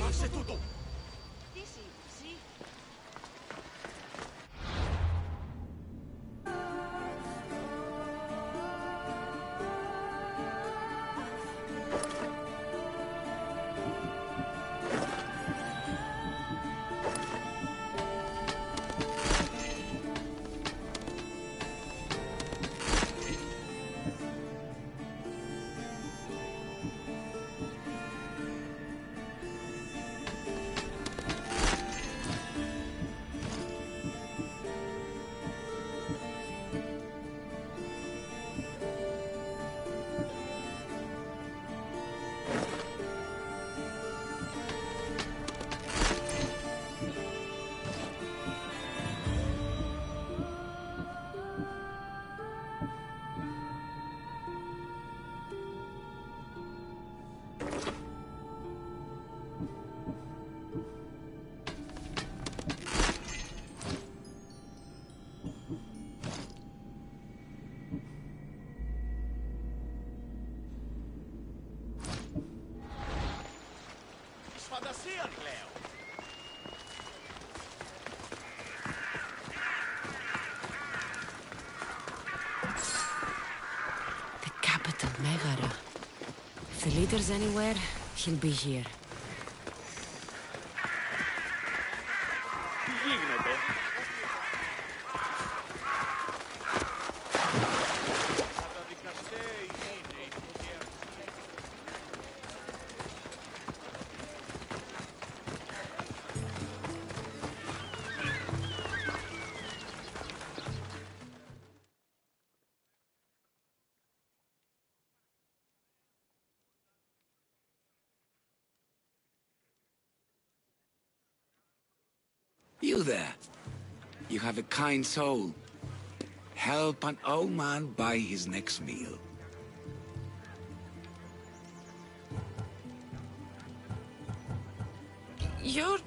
Άσε τούτο! Φαντασία, λέω. The capital, Megara. If the leader's anywhere, he'll be here. Τι γίνεται? You there. You have a kind soul. Help an old man buy his next meal. Your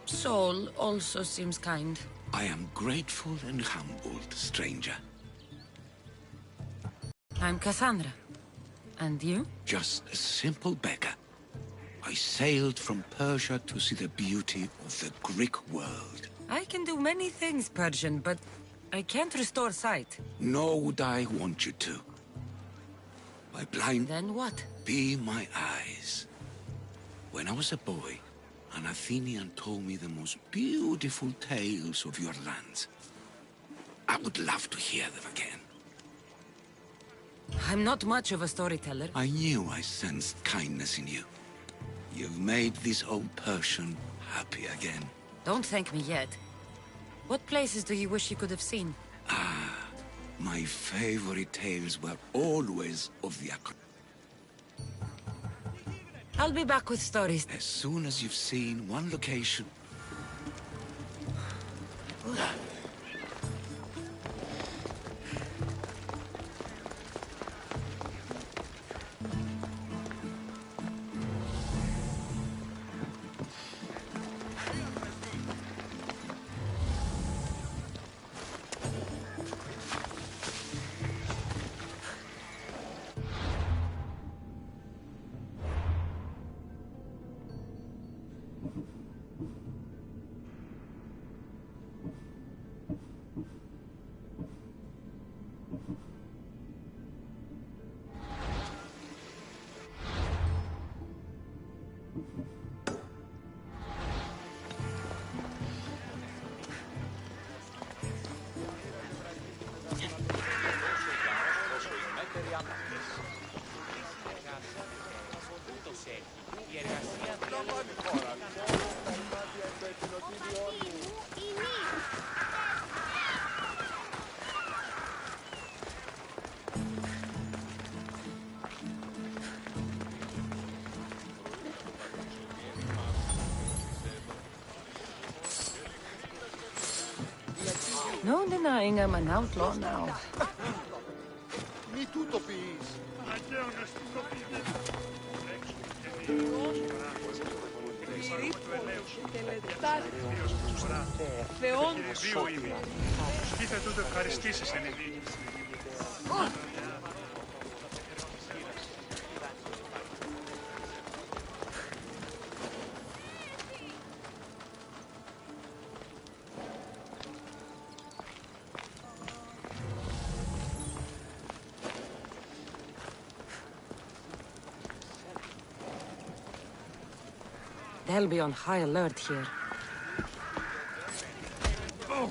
soul also seems kind. I am grateful and humbled, stranger. I'm Cassandra. And you? Just a simple beggar. I sailed from Persia to see the beauty of the Greek world. I can do many things, Persian, but I can't restore sight. Nor would I want you to. My blind... Then what? Be my eyes. When I was a boy, an Athenian told me the most beautiful tales of your lands. I would love to hear them again. I'm not much of a storyteller. I knew I sensed kindness in you. You've made this old Persian happy again. Don't thank me yet. What places do you wish you could have seen? My favorite tales were always of the I'll be back with stories. As soon as you've seen one location... No denying I'm an outlaw now. Μη του το πεις. Κοίτα τούτο ευχαριστήσεις εν ειδή. They'll be on high alert here. Oh!